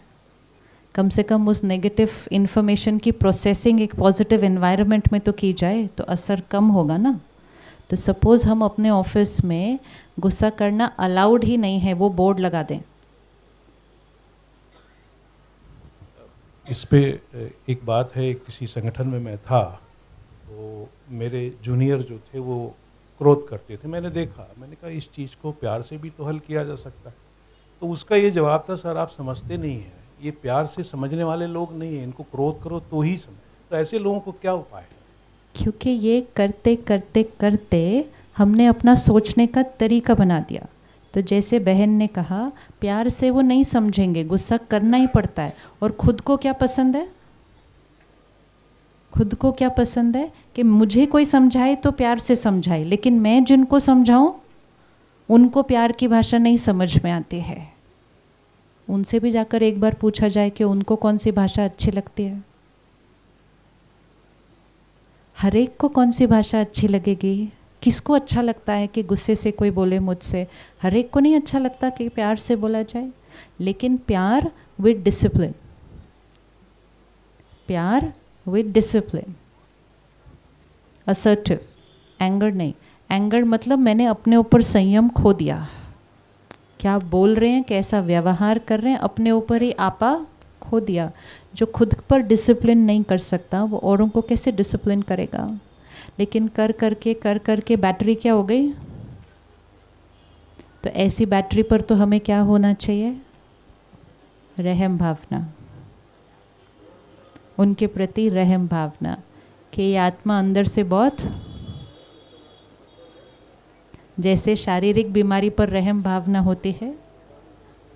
कम से कम उस नेगेटिव इन्फॉर्मेशन की प्रोसेसिंग एक पॉजिटिव एनवायरनमेंट में तो की जाए, तो असर कम होगा ना। तो सपोज़ हम अपने ऑफिस में गुस्सा करना अलाउड ही नहीं है, वो बोर्ड लगा दें। इस पे एक बात है, किसी संगठन में मैं था, तो मेरे जूनियर जो थे वो क्रोध करते थे। मैंने देखा, मैंने कहा इस चीज़ को प्यार से भी तो हल किया जा सकता है। तो उसका ये जवाब था, सर आप समझते नहीं हैं, ये प्यार से समझने वाले लोग नहीं हैं, इनको क्रोध करो तो ही समझ। तो ऐसे लोगों को क्या उपाय है? क्योंकि ये करते करते करते हमने अपना सोचने का तरीका बना दिया। तो जैसे बहन ने कहा, प्यार से वो नहीं समझेंगे, गुस्सा करना ही पड़ता है। और खुद को क्या पसंद है? खुद को क्या पसंद है कि मुझे कोई समझाए तो प्यार से समझाए, लेकिन मैं जिनको समझाऊं उनको प्यार की भाषा नहीं समझ में आती है। उनसे भी जाकर एक बार पूछा जाए कि उनको कौन सी भाषा अच्छी लगती है। हर एक को कौन सी भाषा अच्छी लगेगी? किसको अच्छा लगता है कि गुस्से से कोई बोले मुझसे? हर एक को नहीं अच्छा लगता कि प्यार से बोला जाए। लेकिन प्यार विद डिसिप्लिन, प्यार विद डिसिप्लिन, असर्टिव, एंगर नहीं। एंगर मतलब मैंने अपने ऊपर संयम खो दिया। क्या आप बोल रहे हैं, कैसा व्यवहार कर रहे हैं, अपने ऊपर ही आपा खो दिया। जो खुद पर डिसिप्लिन नहीं कर सकता वो औरों को कैसे डिसिप्लिन करेगा? लेकिन कर करके बैटरी क्या हो गई? तो ऐसी बैटरी पर तो हमें क्या होना चाहिए? रहम भावना, उनके प्रति रहम भावना कि ये आत्मा अंदर से बहुत, जैसे शारीरिक बीमारी पर रहम भावना होती है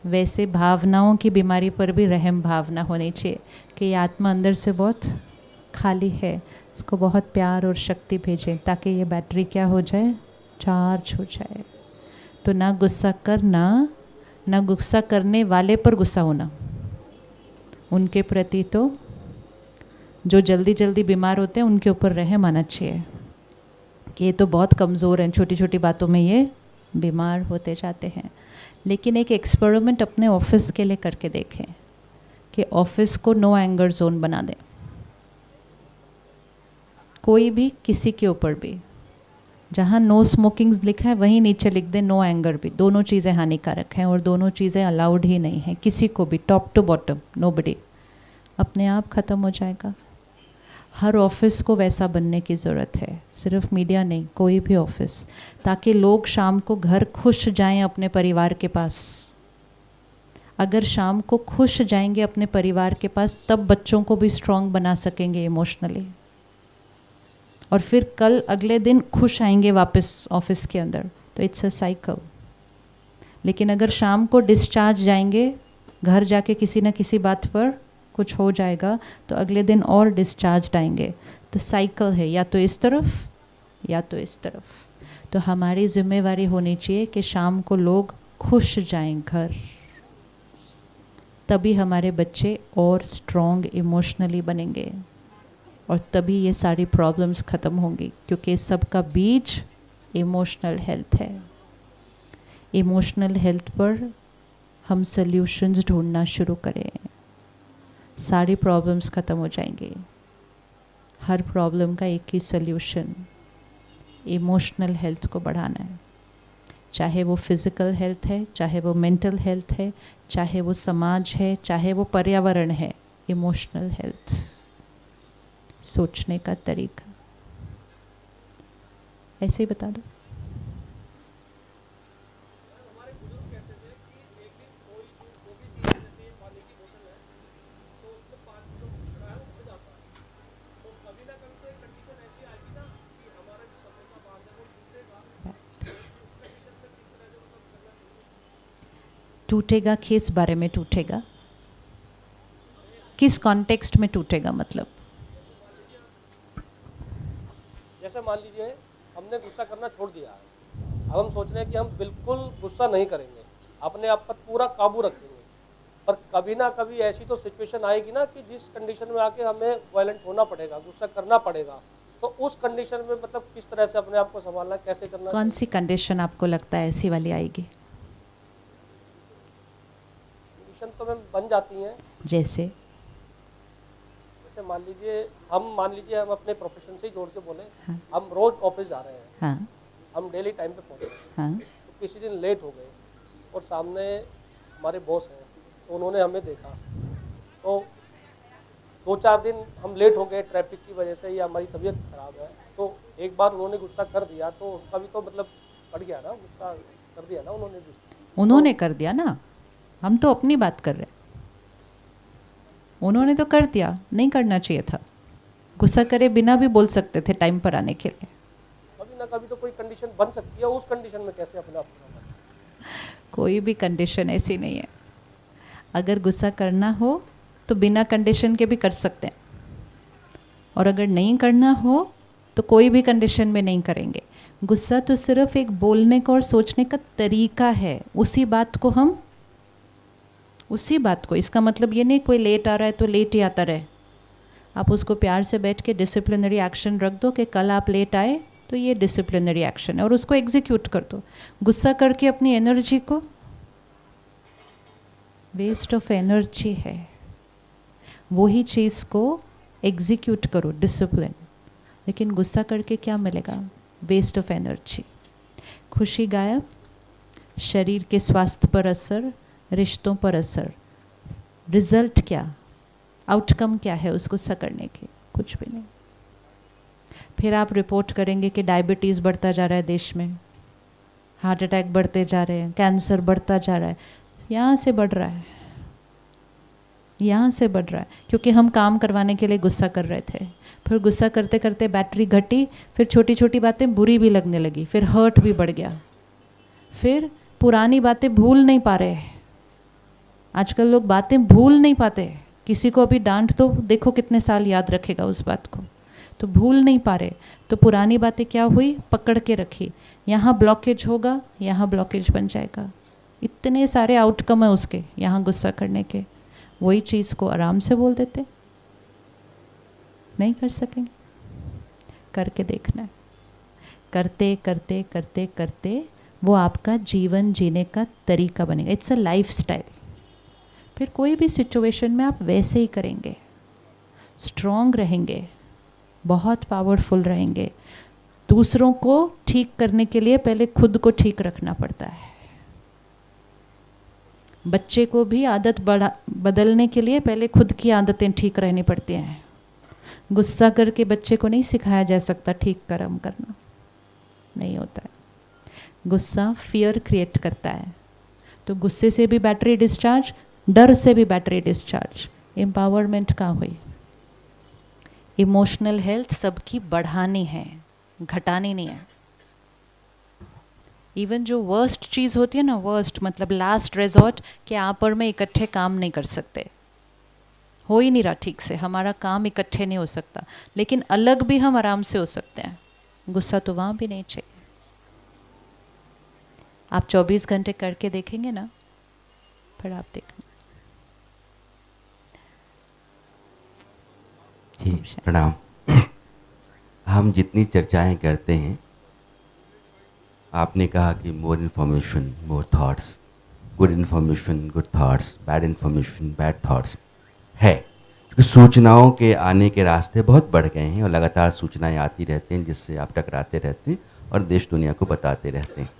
वैसे भावनाओं की बीमारी पर भी रहम भावना होनी चाहिए कि ये आत्मा अंदर से बहुत खाली है, इसको बहुत प्यार और शक्ति भेजें ताकि ये बैटरी क्या हो जाए? चार्ज हो जाए। तो ना गुस्सा करना, ना गुस्सा करने वाले पर गुस्सा होना, उनके प्रति तो जो जल्दी जल्दी बीमार होते हैं उनके ऊपर रहम आना चाहिए कि ये तो बहुत कमज़ोर हैं, छोटी छोटी बातों में ये बीमार होते जाते हैं। लेकिन एक एक्सपेरिमेंट अपने ऑफिस के लिए करके देखें कि ऑफिस को नो एंगर जोन बना दें, कोई भी किसी के ऊपर भी, जहाँ नो स्मोकिंग लिखा है वहीं नीचे लिख दें नो एंगर भी। दोनों चीज़ें हानिकारक हैं और दोनों चीज़ें अलाउड ही नहीं हैं किसी को भी, टॉप टू बॉटम नोबडी। अपने आप ख़त्म हो जाएगा। हर ऑफिस को वैसा बनने की ज़रूरत है, सिर्फ मीडिया नहीं, कोई भी ऑफिस, ताकि लोग शाम को घर खुश जाएं अपने परिवार के पास। अगर शाम को खुश जाएंगे अपने परिवार के पास तब बच्चों को भी स्ट्रॉन्ग बना सकेंगे इमोशनली, और फिर कल अगले दिन खुश आएंगे वापस ऑफिस के अंदर। तो इट्स अ साइकिल। लेकिन अगर शाम को डिस्चार्ज जाएंगे, घर जाके किसी न किसी बात पर कुछ हो जाएगा तो अगले दिन और डिस्चार्ज आएंगे। तो साइकिल है, या तो इस तरफ या तो इस तरफ। तो हमारी जिम्मेवारी होनी चाहिए कि शाम को लोग खुश जाएं घर, तभी हमारे बच्चे और स्ट्रॉन्ग इमोशनली बनेंगे और तभी ये सारी प्रॉब्लम्स ख़त्म होंगी, क्योंकि इस सब का बीज इमोशनल हेल्थ है। इमोशनल हेल्थ पर हम सल्यूशंस ढूंढना शुरू करें, सारी प्रॉब्लम्स ख़त्म हो जाएंगी। हर प्रॉब्लम का एक ही सल्यूशन इमोशनल हेल्थ को बढ़ाना है, चाहे वो फिज़िकल हेल्थ है, चाहे वो मेंटल हेल्थ है, चाहे वो समाज है, चाहे वो पर्यावरण है। इमोशनल हेल्थ, सोचने का तरीका, ऐसे ही बता दो। टूटेगा किस बारे में टूटेगा? किस कॉन्टेक्स्ट में टूटेगा? मतलब जैसे मान लीजिए हमने गुस्सा करना छोड़ दिया है, अब हम सोच रहे हैं कि हम बिल्कुल गुस्सा नहीं करेंगे, अपने आप पर पूरा काबू रखेंगे, पर कभी ना कभी ऐसी तो सिचुएशन आएगी ना कि जिस कंडीशन में आके हमें वायलेंट होना पड़ेगा, गुस्सा करना पड़ेगा। तो उस कंडीशन में मतलब किस तरह से अपने आप को संभालना, कैसे करना? कौन सी कंडीशन आपको लगता है ऐसी वाली आएगी? कंडीशन तो मैम बन जाती हैं, जैसे मान लीजिए हम अपने प्रोफेशन से ही जोड़ के बोले, हाँ। हम रोज ऑफिस जा रहे हैं, हाँ हम डेली टाइम पे पहुंच रहे हैं, हाँ तो किसी दिन लेट हो गए और सामने हमारे बॉस हैं तो उन्होंने हमें देखा, तो 2-4 दिन हम लेट हो गए ट्रैफिक की वजह से या हमारी तबीयत खराब है, तो एक बार उन्होंने गुस्सा कर दिया तो उनका भी तो मतलब बढ़ गया ना, गुस्सा कर दिया ना उन्होंने भी। उन्होंने कर दिया ना, हम तो अपनी बात कर रहे हैं। उन्होंने तो कर दिया, नहीं करना चाहिए था। गुस्सा करे बिना भी बोल सकते थे टाइम पर आने के लिए। कभी ना कभी तो कोई कंडीशन बन सकती है, उस कंडीशन में कैसे अपने आप को? कोई भी कंडीशन ऐसी नहीं है। अगर गुस्सा करना हो तो बिना कंडीशन के भी कर सकते हैं, और अगर नहीं करना हो तो कोई भी कंडीशन में नहीं करेंगे। गुस्सा तो सिर्फ एक बोलने का और सोचने का तरीका है। उसी बात को, इसका मतलब ये नहीं कोई लेट आ रहा है तो लेट ही आता रहे। आप उसको प्यार से बैठ के डिसिप्लिनरी एक्शन रख दो कि कल आप लेट आए तो ये डिसिप्लिनरी एक्शन है, और उसको एग्जीक्यूट कर दो। गुस्सा करके अपनी एनर्जी को, वेस्ट ऑफ एनर्जी है, वही चीज़ को एग्जीक्यूट करो, डिसिप्लिन। लेकिन गुस्सा करके क्या मिलेगा? Waste of energy. खुशी गायब, शरीर के स्वास्थ्य पर असर, रिश्तों पर असर। रिजल्ट क्या, आउटकम क्या है उस गुस्सा करने के? कुछ भी नहीं। फिर आप रिपोर्ट करेंगे कि डायबिटीज़ बढ़ता जा रहा है देश में, हार्ट अटैक बढ़ते जा रहे हैं, कैंसर बढ़ता जा रहा है। यहाँ से बढ़ रहा है, यहाँ से बढ़ रहा है, क्योंकि हम काम करवाने के लिए गुस्सा कर रहे थे। फिर गुस्सा करते करते बैटरी घटी, फिर छोटी छोटी बातें बुरी भी लगने लगी, फिर हर्ट भी बढ़ गया, फिर पुरानी बातें भूल नहीं पा रहे। आजकल लोग बातें भूल नहीं पाते। किसी को अभी डांट तो देखो कितने साल याद रखेगा उस बात को, तो भूल नहीं पा रहे। तो पुरानी बातें क्या हुई, पकड़ के रखी। यहाँ ब्लॉकेज होगा, यहाँ ब्लॉकेज बन जाएगा। इतने सारे आउटकम है उसके, यहाँ गुस्सा करने के। वही चीज़ को आराम से बोल देते, नहीं कर सकेंगे। करके देखना है। करते करते करते करते वो आपका जीवन जीने का तरीका बनेगा। It's a life style. फिर कोई भी सिचुएशन में आप वैसे ही करेंगे, स्ट्रॉन्ग रहेंगे, बहुत पावरफुल रहेंगे। दूसरों को ठीक करने के लिए पहले खुद को ठीक रखना पड़ता है। बच्चे को भी आदत बदलने के लिए पहले खुद की आदतें ठीक रहनी पड़ती हैं। गुस्सा करके बच्चे को नहीं सिखाया जा सकता ठीक कर्म करना, नहीं होता है। गुस्सा फियर क्रिएट करता है, तो गुस्से से भी बैटरी डिस्चार्ज, डर से भी बैटरी डिस्चार्ज। एम्पावरमेंट कहाँ हुई? इमोशनल हेल्थ सबकी बढ़ानी है, घटानी नहीं है। इवन जो वर्स्ट चीज़ होती है ना, वर्स्ट मतलब लास्ट रिजॉर्ट, कि आप और मैं इकट्ठे काम नहीं कर सकते, हो ही नहीं रहा ठीक से, हमारा काम इकट्ठे नहीं हो सकता, लेकिन अलग भी हम आराम से हो सकते हैं। गुस्सा तो वहाँ भी नहीं चाहिए। आप 24 घंटे करके देखेंगे ना, फिर आप देखना। जी प्रणाम। हम जितनी चर्चाएं करते हैं, आपने कहा कि more information more thoughts, good information good thoughts, bad information bad thoughts है। क्योंकि सूचनाओं के आने के रास्ते बहुत बढ़ गए हैं और लगातार सूचनाएं आती रहती हैं, जिससे आप टकराते रहते हैं और देश दुनिया को बताते रहते हैं।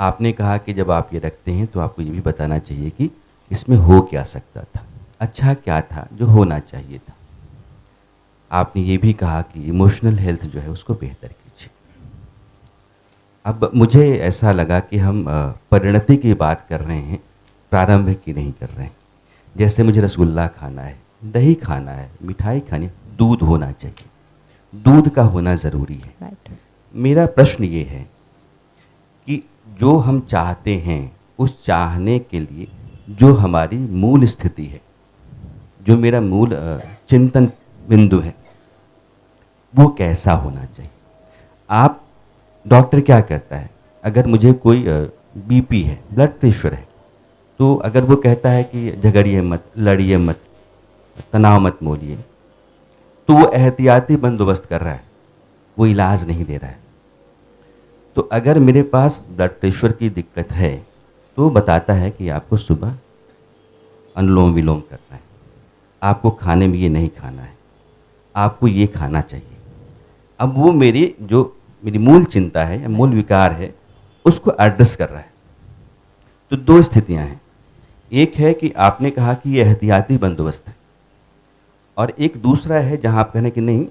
आपने कहा कि जब आप ये रखते हैं तो आपको ये भी बताना चाहिए कि इसमें हो क्या सकता था, अच्छा क्या था जो होना चाहिए था। आपने ये भी कहा कि इमोशनल हेल्थ जो है उसको बेहतर कीजिए। अब मुझे ऐसा लगा कि हम परिणति की बात कर रहे हैं, प्रारंभिक की नहीं कर रहे हैं। जैसे मुझे रसगुल्ला खाना है, दही खाना है, मिठाई खानी है, दूध होना चाहिए, दूध का होना ज़रूरी है। Right. मेरा प्रश्न ये है कि जो हम चाहते हैं, उस चाहने के लिए जो हमारी मूल स्थिति है, जो मेरा मूल चिंतन बिंदु है, वो कैसा होना चाहिए। आप डॉक्टर क्या करता है, अगर मुझे कोई बीपी है, ब्लड प्रेशर है, तो अगर वो कहता है कि झगड़िए मत, लड़िए मत, तनाव मत मोलिए, तो वो एहतियाती बंदोबस्त कर रहा है, वो इलाज नहीं दे रहा है। तो अगर मेरे पास ब्लड प्रेशर की दिक्कत है तो बताता है कि आपको सुबह अनुलोम विलोम करना है, आपको खाने में ये नहीं खाना है, आपको ये खाना चाहिए। अब वो मेरी मूल चिंता है या मूल विकार है, उसको एड्रेस कर रहा है। तो दो स्थितियां हैं, एक है कि आपने कहा कि ये एहतियाती बंदोबस्त है, और एक दूसरा है जहां आप कहने कि नहीं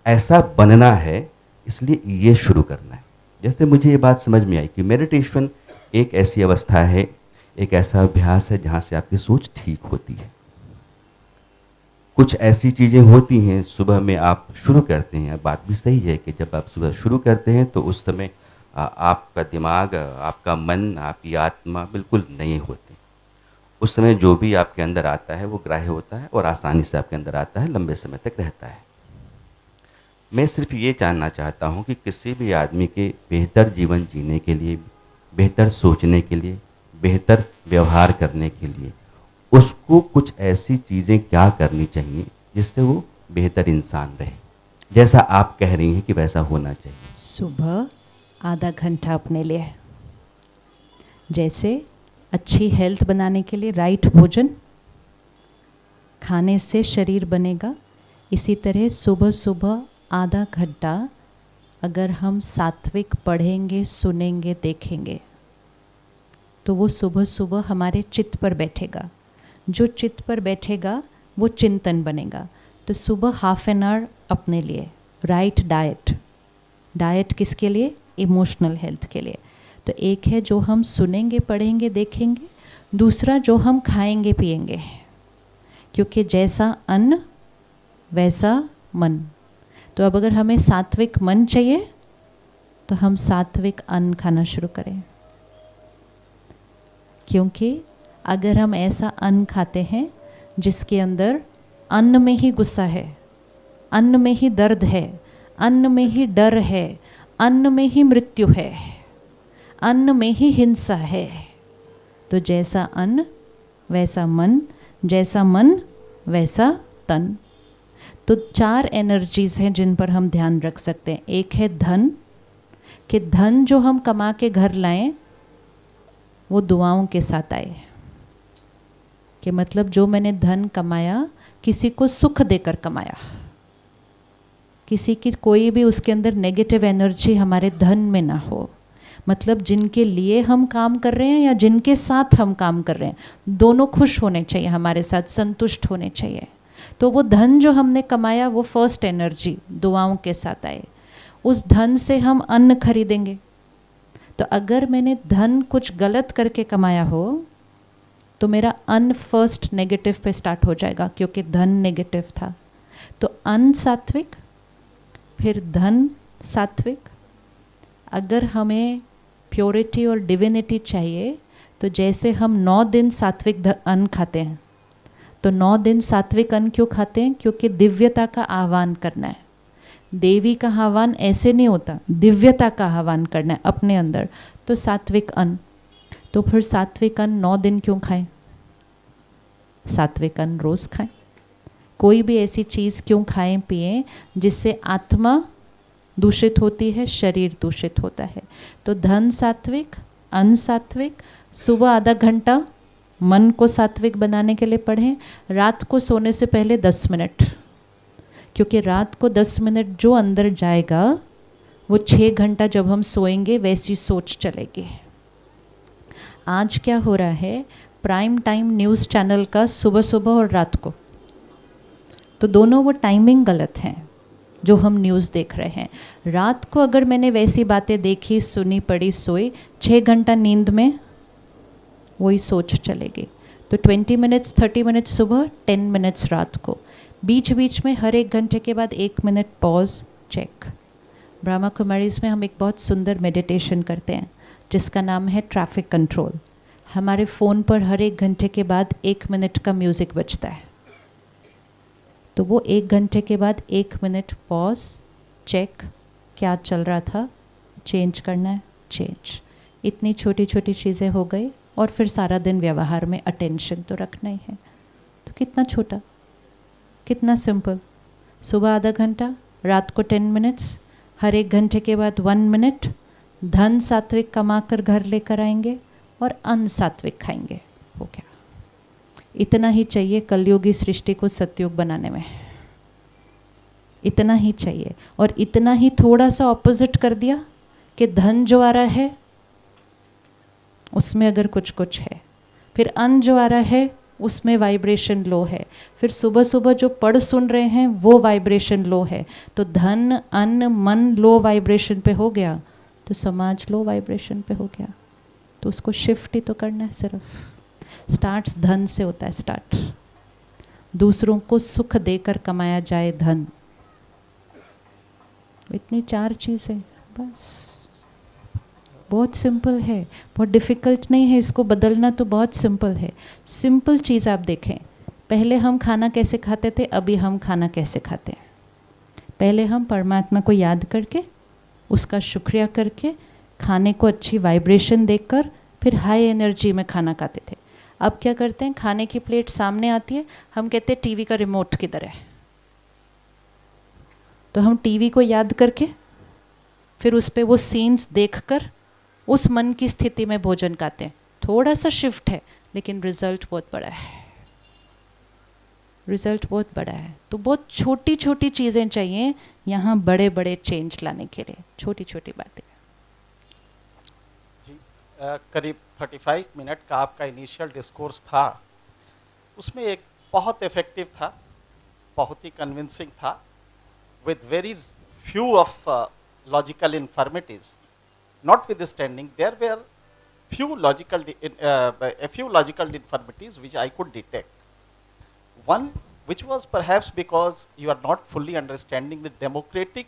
ऐसा बनना है इसलिए ये शुरू करना है। जैसे मुझे ये बात समझ में आई कि मेडिटेशन एक ऐसी अवस्था है, एक ऐसा अभ्यास है जहाँ से आपकी सोच ठीक होती है। कुछ ऐसी चीज़ें होती हैं सुबह में आप शुरू करते हैं, बात भी सही है कि जब आप सुबह शुरू करते हैं तो उस समय आपका दिमाग, आपका मन, आपकी आत्मा बिल्कुल नहीं होती। उस समय जो भी आपके अंदर आता है वो ग्राह्य होता है और आसानी से आपके अंदर आता है, लंबे समय तक रहता है। मैं सिर्फ ये जानना चाहता हूँ कि किसी भी आदमी के बेहतर जीवन जीने के लिए, बेहतर सोचने के लिए, बेहतर व्यवहार करने के लिए उसको कुछ ऐसी चीज़ें क्या करनी चाहिए जिससे वो बेहतर इंसान रहे, जैसा आप कह रही हैं कि वैसा होना चाहिए। सुबह आधा घंटा अपने लिए, जैसे अच्छी हेल्थ बनाने के लिए राइट भोजन खाने से शरीर बनेगा, इसी तरह सुबह सुबह आधा घंटा अगर हम सात्विक पढ़ेंगे, सुनेंगे, देखेंगे तो वो सुबह सुबह हमारे चित्त पर बैठेगा। जो चित्त पर बैठेगा वो चिंतन बनेगा। तो सुबह हाफ एन आवर अपने लिए, राइट डाइट। डाइट किसके लिए? इमोशनल हेल्थ के लिए। तो एक है जो हम सुनेंगे, पढ़ेंगे, देखेंगे, दूसरा जो हम खाएंगे, पिएंगे, क्योंकि जैसा अन्न वैसा मन। तो अब अगर हमें सात्विक मन चाहिए तो हम सात्विक अन्न खाना शुरू करें, क्योंकि अगर हम ऐसा अन्न खाते हैं जिसके अंदर अन्न में ही गुस्सा है, अन्न में ही दर्द है, अन्न में ही डर है, अन्न में ही मृत्यु है, अन्न में ही हिंसा है, तो जैसा अन्न वैसा मन, जैसा मन वैसा तन। तो 4 एनर्जीज़ हैं जिन पर हम ध्यान रख सकते हैं। एक है धन, कि धन जो हम कमा के घर लाएं वो दुआओं के साथ आए, कि मतलब जो मैंने धन कमाया किसी को सुख देकर कमाया, किसी की कोई भी उसके अंदर नेगेटिव एनर्जी हमारे धन में ना हो। मतलब जिनके लिए हम काम कर रहे हैं या जिनके साथ हम काम कर रहे हैं, दोनों खुश होने चाहिए, हमारे साथ संतुष्ट होने चाहिए। तो वो धन जो हमने कमाया वो फर्स्ट एनर्जी दुआओं के साथ आए। उस धन से हम अन्न खरीदेंगे। तो अगर मैंने धन कुछ गलत करके कमाया हो तो मेरा अन्न फर्स्ट नेगेटिव पे स्टार्ट हो जाएगा, क्योंकि धन नेगेटिव था। तो अन्न सात्विक, फिर धन सात्विक। अगर हमें प्योरिटी और डिविनिटी चाहिए तो जैसे हम 9 दिन सात्विक अन्न खाते हैं, तो 9 दिन सात्विक अन्न क्यों खाते हैं? क्योंकि दिव्यता का आह्वान करना है। देवी का आह्वान ऐसे नहीं होता, दिव्यता का आह्वान करना है अपने अंदर। तो सात्विक अन्न, तो फिर सात्विक अन्न 9 दिन क्यों खाएं? सात्विक अन्न रोज़ खाएं। कोई भी ऐसी चीज़ क्यों खाएं पिएं जिससे आत्मा दूषित होती है, शरीर दूषित होता है। तो धन सात्विक, अन्न सात्विक। सुबह आधा घंटा मन को सात्विक बनाने के लिए पढ़ें। रात को सोने से पहले 10 मिनट, क्योंकि रात को 10 मिनट जो अंदर जाएगा वो 6 घंटा जब हम सोएंगे वैसी सोच चलेगी। आज क्या हो रहा है, प्राइम टाइम न्यूज़ चैनल का सुबह सुबह और रात को, तो दोनों वो टाइमिंग गलत हैं जो हम न्यूज़ देख रहे हैं। रात को अगर मैंने वैसी बातें देखी, सुनी, पढ़ी, सोई, 6 घंटा नींद में वही सोच चलेगी। तो 20 मिनट्स, 30 मिनट्स सुबह, 10 मिनट्स रात को। बीच बीच में हर 1 घंटे के बाद 1 minute pause, check. Brahma Kumaris में हम एक बहुत सुंदर मेडिटेशन करते हैं जिसका नाम है ट्रैफिक कंट्रोल। हमारे फ़ोन पर हर 1 घंटे के बाद 1 मिनट का म्यूज़िक बजता है, तो वो 1 घंटे के बाद 1 मिनट पॉज, चेक, क्या चल रहा था, चेंज करना है, चेंज। इतनी छोटी छोटी चीज़ें हो गई, और फिर सारा दिन व्यवहार में अटेंशन तो रखना ही है। तो कितना छोटा, कितना सिंपल। सुबह आधा घंटा, रात को 10 मिनट्स, हर 1 घंटे के बाद 1 मिनट। धन सात्विक कमा कर घर लेकर आएंगे और अन्न सात्विक खाएंगे। हो गया। इतना ही चाहिए कलयुगी सृष्टि को सतयुग बनाने में, इतना ही चाहिए। और इतना ही थोड़ा सा ऑपोजिट कर दिया कि धन जो आ रहा है उसमें अगर कुछ कुछ है, फिर अन्न जो आ रहा है उसमें वाइब्रेशन लो है, फिर सुबह सुबह जो पढ़ सुन रहे हैं वो वाइब्रेशन लो है, तो धन, अन्न, मन लो वाइब्रेशन पे हो गया, तो समाज लो वाइब्रेशन पे हो गया। तो उसको शिफ्ट ही तो करना है सिर्फ। स्टार्ट्स धन से होता है स्टार्ट। दूसरों को सुख देकर कमाया जाए धन। इतनी 4 चीज़ें बस। बहुत सिंपल है, बहुत डिफ़िकल्ट नहीं है। इसको बदलना तो बहुत सिंपल है। सिंपल चीज़ आप देखें, पहले हम खाना कैसे खाते थे, अभी हम खाना कैसे खाते हैं। पहले हम परमात्मा को याद करके, उसका शुक्रिया करके, खाने को अच्छी वाइब्रेशन देकर, फिर हाई एनर्जी में खाना खाते थे। अब क्या करते हैं, खाने की प्लेट सामने आती है, हम कहते हैं टीवी का रिमोट किधर है। तो हम टीवी को याद करके, फिर उस पर वो सीन्स देखकर उस मन की स्थिति में भोजन खाते हैं। थोड़ा सा शिफ्ट है, लेकिन रिजल्ट बहुत बड़ा है। रिजल्ट बहुत बड़ा है। तो बहुत छोटी छोटी चीज़ें चाहिए यहाँ बड़े बड़े चेंज लाने के लिए। छोटी छोटी बातें। जी, करीब 35 मिनट का आपका इनिशियल डिस्कोर्स था, उसमें एक बहुत इफ़ेक्टिव था, बहुत ही कन्विंसिंग था, with very few of logical informatives. notwithstanding, there were a few logical infirmities which I could detect. One, which was perhaps because you are not fully understanding the democratic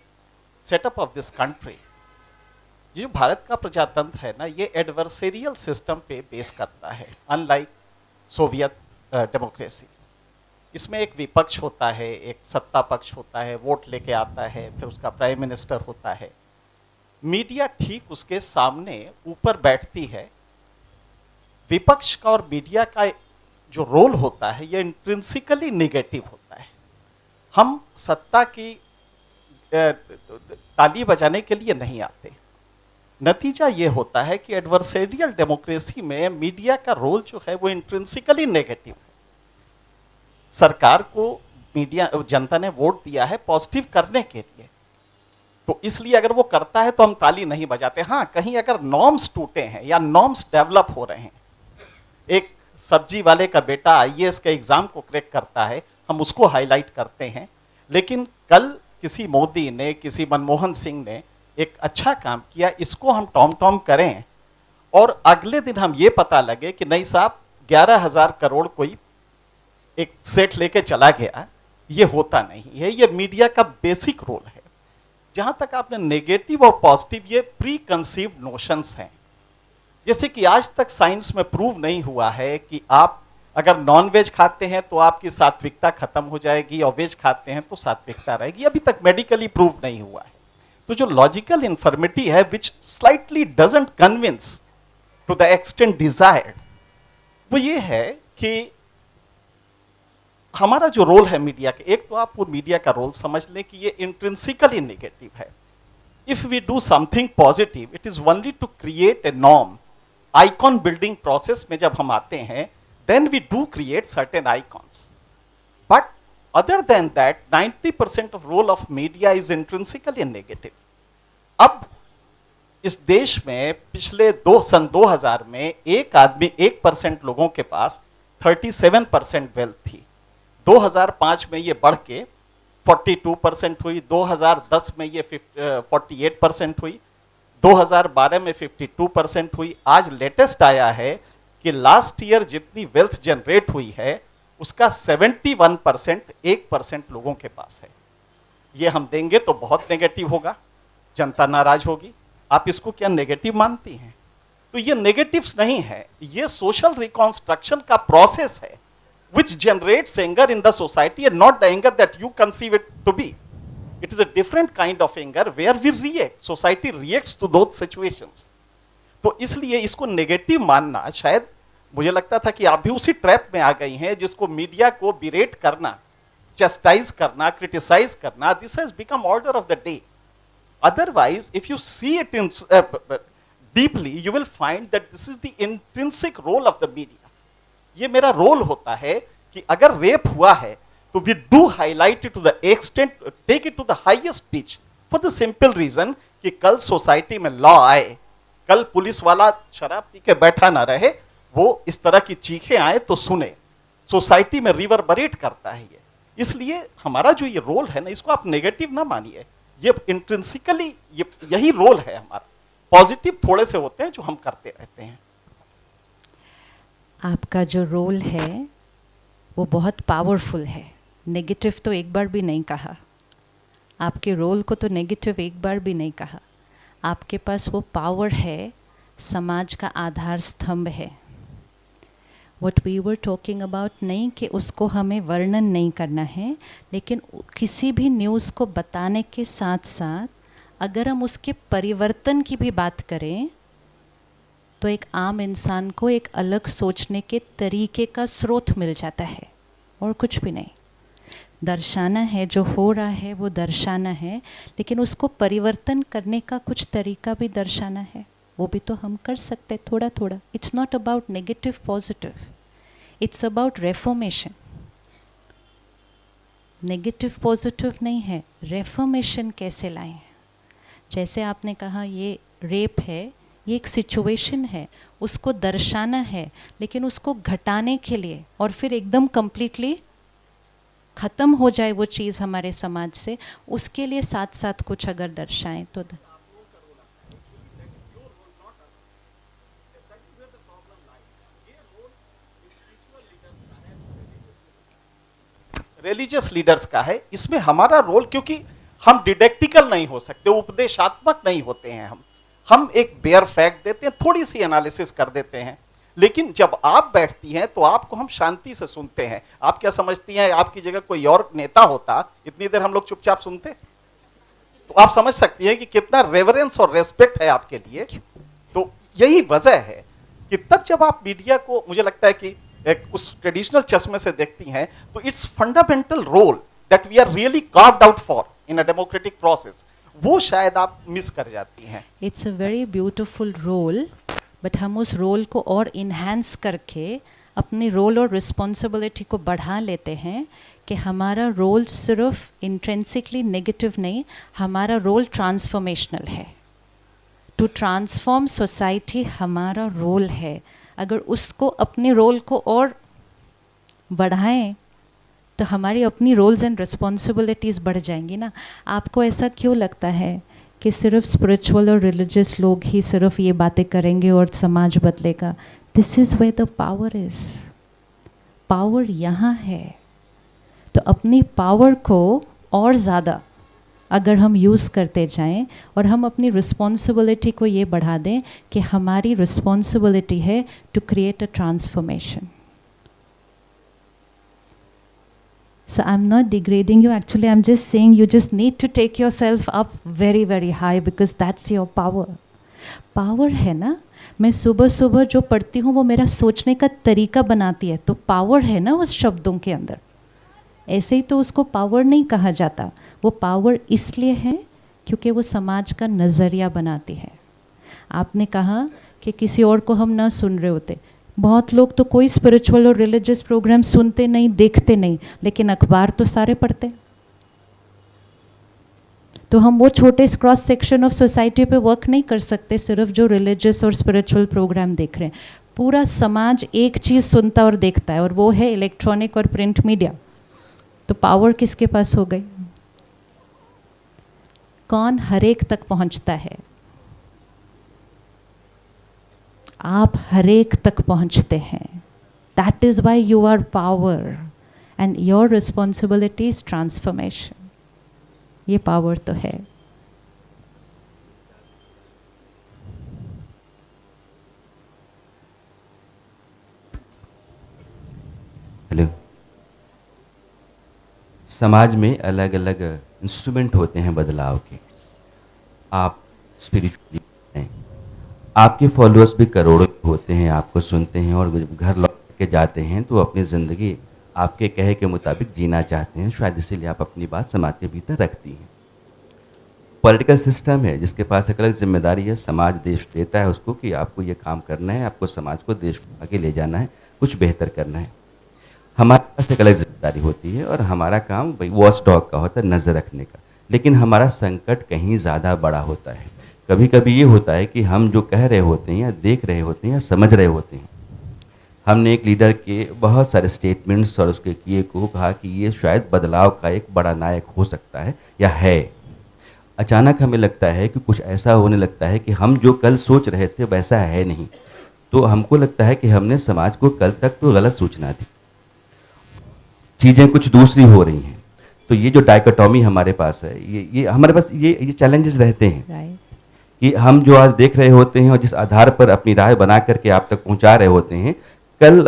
setup of this country. ये जो भारत का प्रजातंत्र है ना, ये एडवर्सेरियल सिस्टम पे बेस करता है, अनलाइक सोवियत डेमोक्रेसी. इसमें एक विपक्ष होता है, एक सत्ता पक्ष होता है, वोट लेके आता है, फिर उसका प्राइम मिनिस्टर होता है. मीडिया ठीक उसके सामने ऊपर बैठती है. विपक्ष का और मीडिया का जो रोल होता है ये इंट्रिंसिकली नेगेटिव होता है. हम सत्ता की ताली बजाने के लिए नहीं आते. नतीजा ये होता है कि एडवर्सेरियल डेमोक्रेसी में मीडिया का रोल जो है वो इंट्रिंसिकली नेगेटिव है. सरकार को मीडिया, जनता ने वोट दिया है पॉजिटिव करने के लिए, तो इसलिए अगर वो करता है तो हम ताली नहीं बजाते. हाँ, कहीं अगर नॉर्म्स टूटे हैं या नॉर्म्स डेवलप हो रहे हैं, एक सब्जी वाले का बेटा आईएएस के एग्जाम को क्रैक करता है, हम उसको हाईलाइट करते हैं. लेकिन कल किसी मोदी ने, किसी मनमोहन सिंह ने एक अच्छा काम किया, इसको हम टॉम टॉम करें और अगले दिन हम ये पता लगे कि नहीं साहब 11,000 करोड़ कोई एक सेट लेके चला गया. ये होता नहीं है. ये मीडिया का बेसिक रोल है. जहां तक आपने नेगेटिव और पॉजिटिव, ये प्री कंसीव्ड नोशंस हैं. जैसे कि आज तक साइंस में प्रूव नहीं हुआ है कि आप अगर नॉन वेज खाते हैं तो आपकी सात्विकता खत्म हो जाएगी और वेज खाते हैं तो सात्विकता रहेगी. अभी तक मेडिकली प्रूव नहीं हुआ है. तो जो लॉजिकल इन्फर्मिटी है which slightly doesn't convince to the extent desired, वो ये है कि हमारा जो रोल है मीडिया के, एक तो आप वो मीडिया का रोल समझ लें कि ये इंट्रिंसिकली नेगेटिव है. If we do something positive, it is only to create a norm. Icon building process में जब हम आते हैं, then we do create certain icons. But other than that 90% of role of media is intrinsically negative. अब इस देश में पिछले सन 2000 में एक आदमी 1% लोगों के पास 37% वेल्थ थी. 2005 में ये बढ़ के 42% हुई, 2010 में ये 48% हुई, 2012 में 52% हुई. आज लेटेस्ट आया है कि लास्ट ईयर जितनी वेल्थ जनरेट हुई है उसका 71% 1% लोगों के पास है. ये हम देंगे तो बहुत नेगेटिव होगा, जनता नाराज होगी. आप इसको क्या नेगेटिव मानती हैं? तो ये नेगेटिव्स नहीं है, ये सोशल रिकॉन्स्ट्रक्शन का प्रोसेस है which generates anger in the society and not the anger that you conceive it to be. It is a different kind of anger where we react. Society reacts to those situations. तो इसलिए इसको नेगेटिव मानना, शायद मुझे लगता था कि आप भी उसी ट्रैप में आ गई हैं जिसको मीडिया को बिरेट करना, चेस्टाइज करना, क्रिटिसाइज करना, this has become order of the day. Otherwise, if you see it in, deeply, you will find that this is the intrinsic role of the media. ये मेरा रोल होता है कि अगर रेप हुआ है तो we do highlight it to the extent, take it to the highest pitch, for the simple reason कि कल सोसाइटी में लॉ आए, कल पुलिस वाला शराब पी के बैठा ना रहे, वो इस तरह की चीखें आए तो सुने. सोसाइटी में रिवर्बरेट करता है ये. इसलिए हमारा जो ये रोल है ना, इसको आप नेगेटिव ना मानिए. ये इंट्रिंसिकली यही रोल है हमारा. पॉजिटिव थोड़े से होते हैं जो हम करते रहते हैं. आपका जो रोल है वो बहुत पावरफुल है. नेगेटिव तो एक बार भी नहीं कहा. आपके रोल को तो नेगेटिव एक बार भी नहीं कहा. आपके पास वो पावर है, समाज का आधार स्तंभ है. What we were talking about नहीं कि उसको हमें वर्णन नहीं करना है, लेकिन किसी भी न्यूज़ को बताने के साथ साथ अगर हम उसके परिवर्तन की भी बात करें तो एक आम इंसान को एक अलग सोचने के तरीके का स्रोत मिल जाता है, और कुछ भी नहीं. दर्शाना है, जो हो रहा है वो दर्शाना है, लेकिन उसको परिवर्तन करने का कुछ तरीका भी दर्शाना है. वो भी तो हम कर सकते हैं थोड़ा थोड़ा. It's not about negative positive, it's about reformation. Negative positive नहीं है, रेफॉर्मेशन कैसे लाएं. जैसे आपने कहा ये रेप है, ये एक सिचुएशन है, उसको दर्शाना है, लेकिन उसको घटाने के लिए और फिर एकदम कंप्लीटली ख़त्म हो जाए वो चीज़ हमारे समाज से, उसके लिए साथ साथ कुछ अगर दर्शाएं तो रिलीजियस लीडर्स का है, इसमें हमारा रोल, क्योंकि हम डिडेक्टिकल नहीं हो सकते, उपदेशात्मक नहीं होते हैं, हम एक बेयर फैक्ट देते हैं, थोड़ी सी एनालिसिस कर देते हैं, लेकिन जब आप बैठती हैं तो आपको हम शांति से सुनते हैं। आप क्या समझती हैं, आपकी जगह कोई और नेता होता, इतनी देर हम लोग चुपचाप सुनते? तो आप समझ सकती हैं कि कितना रेवरेंस और रेस्पेक्ट है आपके लिए। तो यही वजह है कि तब जब आप मीडिया को, मुझे लगता है कि एक उस ट्रेडिशनल चश्मे से देखती हैं, तो it's fundamental role that we are really carved out for in a democratic process, वो शायद आप मिस कर जाती हैं। It's a very beautiful role, but हम उस रोल को और इन्हांस करके अपने रोल और रिस्पॉन्सिबिलिटी को बढ़ा लेते हैं कि हमारा रोल सिर्फ इंट्रिंसिकली नेगेटिव नहीं, हमारा रोल ट्रांसफॉर्मेशनल है। टू ट्रांसफॉर्म सोसाइटी हमारा रोल है। अगर उसको, अपने रोल को और बढ़ाएं तो हमारी अपनी रोल्स एंड रिस्पॉन्सिबिलिटीज़ बढ़ जाएंगी ना। आपको ऐसा क्यों लगता है कि सिर्फ स्पिरिचुअल और रिलीजियस लोग ही सिर्फ ये बातें करेंगे और समाज बदलेगा? This is where the power is. Power यहाँ है। तो अपनी पावर को और ज़्यादा अगर हम यूज़ करते जाएं और हम अपनी रिस्पॉन्सिबिलिटी को ये बढ़ा दें कि हमारी रिस्पॉन्सिबिलिटी है to create a transformation. So I'm not degrading you, actually I'm just saying you just need to take yourself up very very high because that's your power. Power है ना, मैं सुबह सुबह जो पढ़ती हूँ वो मेरा सोचने का तरीका बनाती है, तो पावर है ना उस शब्दों के अंदर। ऐसे ही तो उसको पावर नहीं कहा जाता, वो पावर इसलिए है क्योंकि वो समाज का नज़रिया बनाती है। आपने कहा कि किसी और को हम ना सुन रहे होते, बहुत लोग तो कोई स्पिरिचुअल और रिलीजियस प्रोग्राम सुनते नहीं, देखते नहीं, लेकिन अखबार तो सारे पढ़ते। तो हम वो छोटे क्रॉस सेक्शन ऑफ सोसाइटी पे वर्क नहीं कर सकते सिर्फ जो रिलीजियस और स्पिरिचुअल प्रोग्राम देख रहे हैं। पूरा समाज एक चीज़ सुनता और देखता है और वो है इलेक्ट्रॉनिक और प्रिंट मीडिया। तो पावर किसके पास हो गई? कौन हर एक तक पहुंचता है? आप हर एक तक पहुंचते हैं। That is why you are power and your responsibility is transformation. ये पावर तो है। हेलो। समाज में अलग अलग इंस्ट्रूमेंट होते हैं बदलाव के। आप स्पिरिचुअली हैं, आपके फॉलोअर्स भी करोड़ों होते हैं, आपको सुनते हैं और घर लौट के जाते हैं तो अपनी ज़िंदगी आपके कहे के मुताबिक जीना चाहते हैं। शायद इसीलिए आप अपनी बात समाज के भीतर रखती हैं। पॉलिटिकल सिस्टम है जिसके पास एक अलग जिम्मेदारी है। समाज देश देता है उसको कि आपको ये काम करना है, आपको समाज को, देश को आगे ले जाना है, कुछ बेहतर करना है। हमारे पास एक अलग जिम्मेदारी होती है और हमारा काम भाई वॉच डॉग का होता है, नज़र रखने का। लेकिन हमारा संकट कहीं ज़्यादा बड़ा होता है। कभी कभी ये होता है कि हम जो कह रहे होते हैं या देख रहे होते हैं या समझ रहे होते हैं, हमने एक लीडर के बहुत सारे स्टेटमेंट्स और उसके किए को कहा कि ये शायद बदलाव का एक बड़ा नायक हो सकता है या है। अचानक हमें लगता है कि कुछ ऐसा होने लगता है कि हम जो कल सोच रहे थे वैसा है नहीं। तो हमको लगता है कि हमने समाज को कल तक तो गलत सूचना दी, चीज़ें कुछ दूसरी हो रही हैं। तो ये जो डाइकोटॉमी हमारे पास है, ये हमारे पास ये चैलेंजेस रहते हैं राइट। कि हम जो आज देख रहे होते हैं और जिस आधार पर अपनी राय बना करके आप तक पहुंचा रहे होते हैं, कल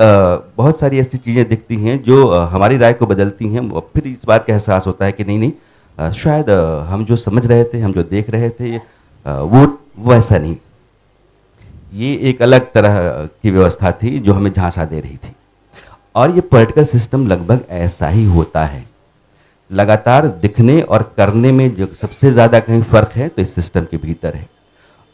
बहुत सारी ऐसी चीज़ें दिखती हैं जो हमारी राय को बदलती हैं। फिर इस बात का एहसास होता है कि नहीं, शायद हम जो समझ रहे थे, हम जो देख रहे थे, वो वैसा नहीं। ये एक अलग तरह की व्यवस्था थी जो हमें झांसा दे रही थी। और ये पॉलिटिकल सिस्टम लगभग ऐसा ही होता है। लगातार दिखने और करने में जो सबसे ज़्यादा कहीं फ़र्क है तो इस सिस्टम के भीतर है।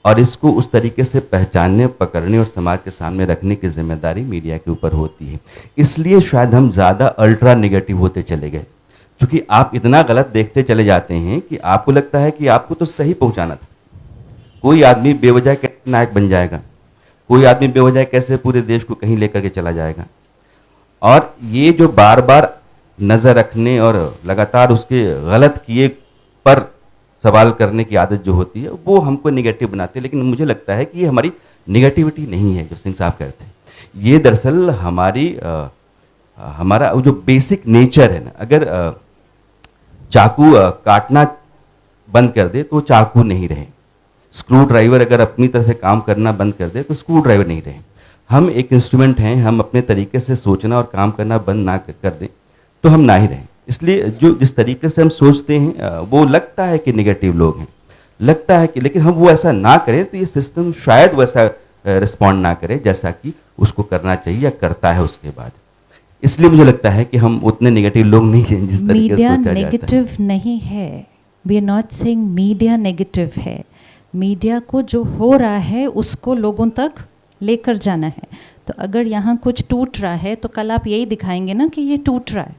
और इसको उस तरीके से पहचानने, पकड़ने और समाज के सामने रखने की जिम्मेदारी मीडिया के ऊपर होती है। इसलिए शायद हम ज़्यादा अल्ट्रा नेगेटिव होते चले गए, क्योंकि आप इतना गलत देखते चले जाते हैं कि आपको लगता है कि आपको तो सही पहुंचाना था। कोई आदमी बेवजह कैसे नायक बन जाएगा, कोई आदमी बेवजह कैसे पूरे देश को कहीं लेकर के चला जाएगा। और ये जो बार बार नज़र रखने और लगातार उसके गलत किए पर सवाल करने की आदत जो होती है वो हमको नेगेटिव बनाती है। लेकिन मुझे लगता है कि ये हमारी नेगेटिविटी नहीं है जो सिंह साहब कहते हैं। ये दरअसल हमारी हमारा वो जो बेसिक नेचर है ना, अगर चाकू काटना बंद कर दे तो वो चाकू नहीं रहे। स्क्रू ड्राइवर अगर अपनी तरह से काम करना बंद कर दे तो स्क्रू ड्राइवर नहीं रहे। हम एक इंस्ट्रूमेंट हैं, हम अपने तरीके से सोचना और काम करना बंद ना कर दें तो हम ना ही रहें। इसलिए जो जिस तरीके से हम सोचते हैं वो लगता है कि नेगेटिव लोग हैं, लगता है कि, लेकिन हम वो ऐसा ना करें तो ये सिस्टम शायद वैसा रिस्पॉन्ड ना करे जैसा कि उसको करना चाहिए या करता है उसके बाद। इसलिए मुझे लगता है कि हम उतने नेगेटिव लोग नहीं हैं जिस तरीके से मीडिया सोचा जाता है। नेगेटिव नहीं है, we are not saying media negative है। मीडिया को जो हो रहा है उसको लोगों तक लेकर जाना है। तो अगर यहाँ कुछ टूट रहा है तो कल आप यही दिखाएंगे ना कि ये टूट रहा है।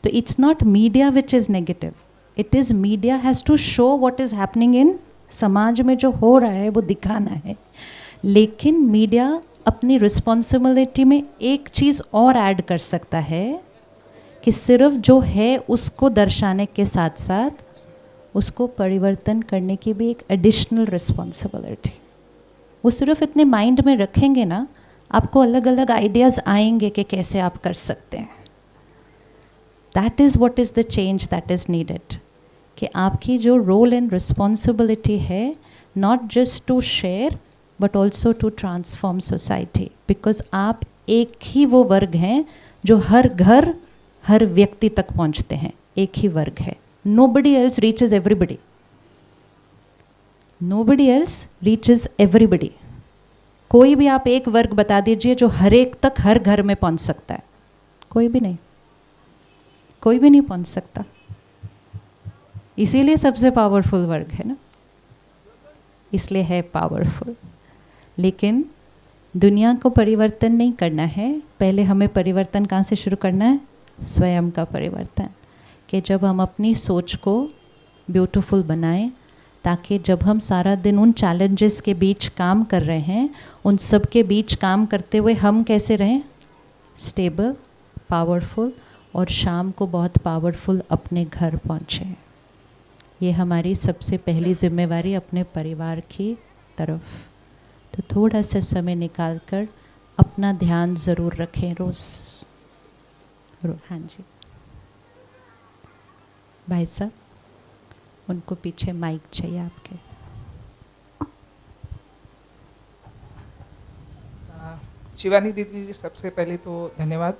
तो it's not media which is negative, it is media has to show what is happening in समाज में, जो हो रहा है वो दिखाना है। लेकिन मीडिया अपनी रिस्पॉन्सिबिलिटी में एक चीज़ और ऐड कर सकता है कि सिर्फ जो है उसको दर्शाने के साथ साथ उसको परिवर्तन करने की भी एक एडिशनल रिस्पॉन्सिबिलिटी। वो सिर्फ इतने माइंड में रखेंगे ना, आपको अलग अलग आइडियाज़ आएंगे कि कैसे आप कर सकते हैं। That is what is the change that is needed, कि आपकी जो रोल एंड रिस्पॉन्सिबिलिटी है, not just to share but also to transform society. Because आप एक ही वो वर्ग हैं जो हर घर हर व्यक्ति तक पहुंचते हैं, एक ही वर्ग है। Nobody else reaches everybody. Nobody else reaches everybody. कोई भी आप एक वर्ग बता दीजिए जो हर एक तक हर घर में पहुंच सकता है, कोई भी नहीं, कोई भी नहीं पहुंच सकता। इसीलिए सबसे पावरफुल वर्ग है ना, इसलिए है पावरफुल। लेकिन दुनिया को परिवर्तन नहीं करना है, पहले हमें परिवर्तन कहाँ से शुरू करना है? स्वयं का परिवर्तन। कि जब हम अपनी सोच को ब्यूटीफुल बनाएं, ताकि जब हम सारा दिन उन चैलेंजेस के बीच काम कर रहे हैं, उन सब के बीच काम करते हुए हम कैसे रहें? स्टेबल, पावरफुल, और शाम को बहुत पावरफुल अपने घर पहुँचें। ये हमारी सबसे पहली जिम्मेवारी अपने परिवार की तरफ। तो थोड़ा सा समय निकाल कर अपना ध्यान ज़रूर रखें रोज़। हाँ जी भाई साहब, उनको पीछे माइक चाहिए आपके। शिवानी दीदी जी, सबसे पहले तो धन्यवाद।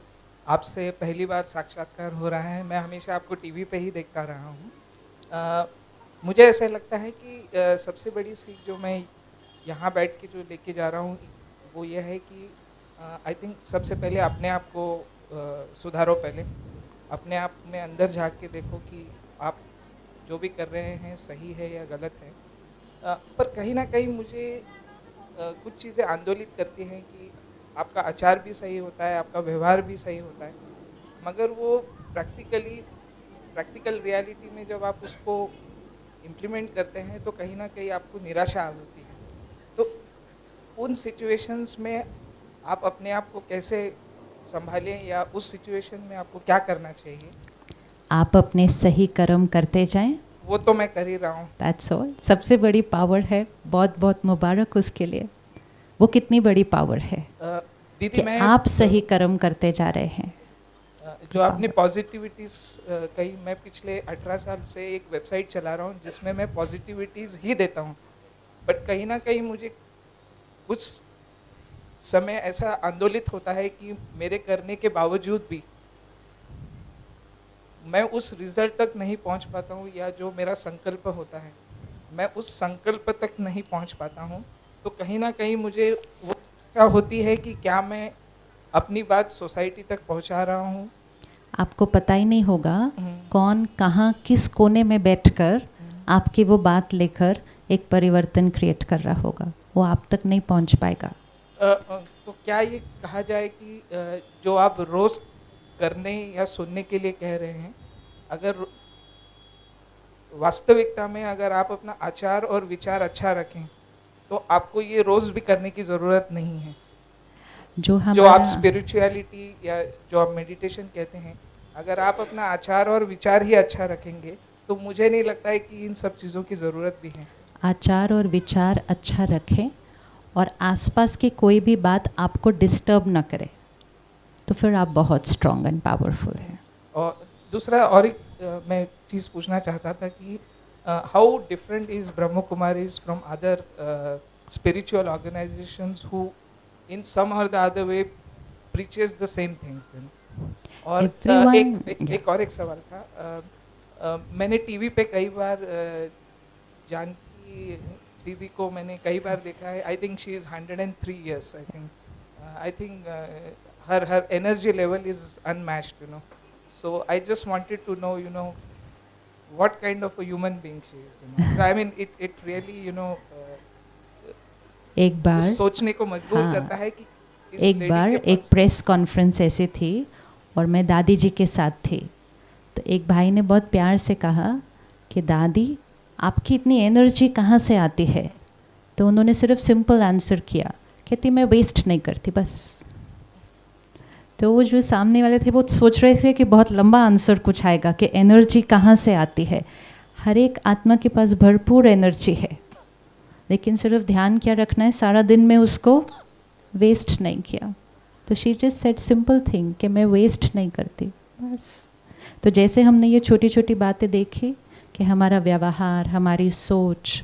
आपसे पहली बार साक्षात्कार हो रहा है। मैं हमेशा आपको टीवी पे ही देखता रहा हूँ। मुझे ऐसा लगता है कि सबसे बड़ी सीख जो मैं यहाँ बैठ के जो लेके जा रहा हूँ वो ये है कि आई थिंक सबसे पहले अपने आप को सुधारो। पहले अपने आप में अंदर झांक के देखो कि आप जो भी कर रहे हैं सही है या गलत है। पर कहीं ना कहीं मुझे कुछ चीज़ें आंदोलित करती हैं कि आपका आचार भी सही होता है, आपका व्यवहार भी सही होता है, मगर वो प्रैक्टिकल रियलिटी में जब आप उसको इम्प्लीमेंट करते हैं तो कहीं ना कहीं आपको निराशा होती है। तो उन सिचुएशंस में आप अपने आप को कैसे संभालें, या उस सिचुएशन में आपको क्या करना चाहिए? आप अपने सही कर्म करते जाएं। वो तो मैं कर ही रहा हूँ। That's all. सबसे बड़ी पावर है, बहुत बहुत मुबारक उसके लिए। वो कितनी बड़ी पावर है दीदी, कि मैं आप सही कर्म करते जा रहे हैं। जो आपने पॉजिटिविटीज़ कही, मैं पिछले 18 साल से एक वेबसाइट चला रहा हूँ जिसमें मैं पॉजिटिविटीज़ ही देता हूँ। बट कहीं ना कहीं मुझे कुछ समय ऐसा आंदोलित होता है कि मेरे करने के बावजूद भी मैं उस रिजल्ट तक नहीं पहुंच पाता हूं, या जो मेरा संकल्प होता है मैं उस संकल्प तक नहीं पहुंच पाता हूं। तो कहीं ना कहीं मुझे वो क्या होती है कि क्या मैं अपनी बात सोसाइटी तक पहुंचा रहा हूं? आपको पता ही नहीं होगा कौन कहाँ किस कोने में बैठकर आपकी वो बात लेकर एक परिवर्तन क्रिएट कर रहा होगा, वो आप तक नहीं पहुंच पाएगा। तो क्या ये कहा जाए कि जो आप रोज़ करने या सुनने के लिए कह रहे हैं, अगर वास्तविकता में अगर आप अपना आचार और विचार अच्छा रखें तो आपको ये रोज़ भी करने की ज़रूरत नहीं है। जो आप स्पिरिचुअलिटी या जो आप मेडिटेशन कहते हैं, अगर आप अपना आचार और विचार ही अच्छा रखेंगे तो मुझे नहीं लगता है कि इन सब चीज़ों की ज़रूरत भी है। आचार और विचार अच्छा रखें और आसपास की कोई भी बात आपको डिस्टर्ब ना करे, तो फिर आप बहुत स्ट्रॉन्ग एंड पावरफुल हैं। और दूसरा और एक मैं चीज़ पूछना चाहता था कि how different is Brahma Kumaris from other spiritual organizations who in some or the other way preaches the same things, you know? और एक और एक सवाल था, मैंने टीवी पे कई बार जानकी दीदी को मैंने कई बार देखा है. I think she is 103 years. I think her energy level is unmatched, you know. So I just wanted to know, you know, what kind of a human being she is, you know. So I mean, it really, you know, एक बार सोचने को मजबूर करता है कि एक बार एक प्रेस कॉन्फ्रेंस ऐसे थी और मैं दादी जी के साथ थी, तो एक भाई ने बहुत प्यार से कहा कि दादी आपकी इतनी एनर्जी कहाँ से आती है? तो उन्होंने सिर्फ सिंपल आंसर किया, कहती मैं वेस्ट नहीं करती बस। तो वो जो सामने वाले थे वो सोच रहे थे कि बहुत लंबा आंसर कुछ आएगा कि एनर्जी कहाँ से आती है। हर एक आत्मा के पास भरपूर एनर्जी है, लेकिन सिर्फ ध्यान क्या रखना है, सारा दिन में उसको वेस्ट नहीं किया। तो she just said simple thing कि मैं वेस्ट नहीं करती बस। तो जैसे हमने ये छोटी छोटी बातें देखी कि हमारा व्यवहार, हमारी सोच,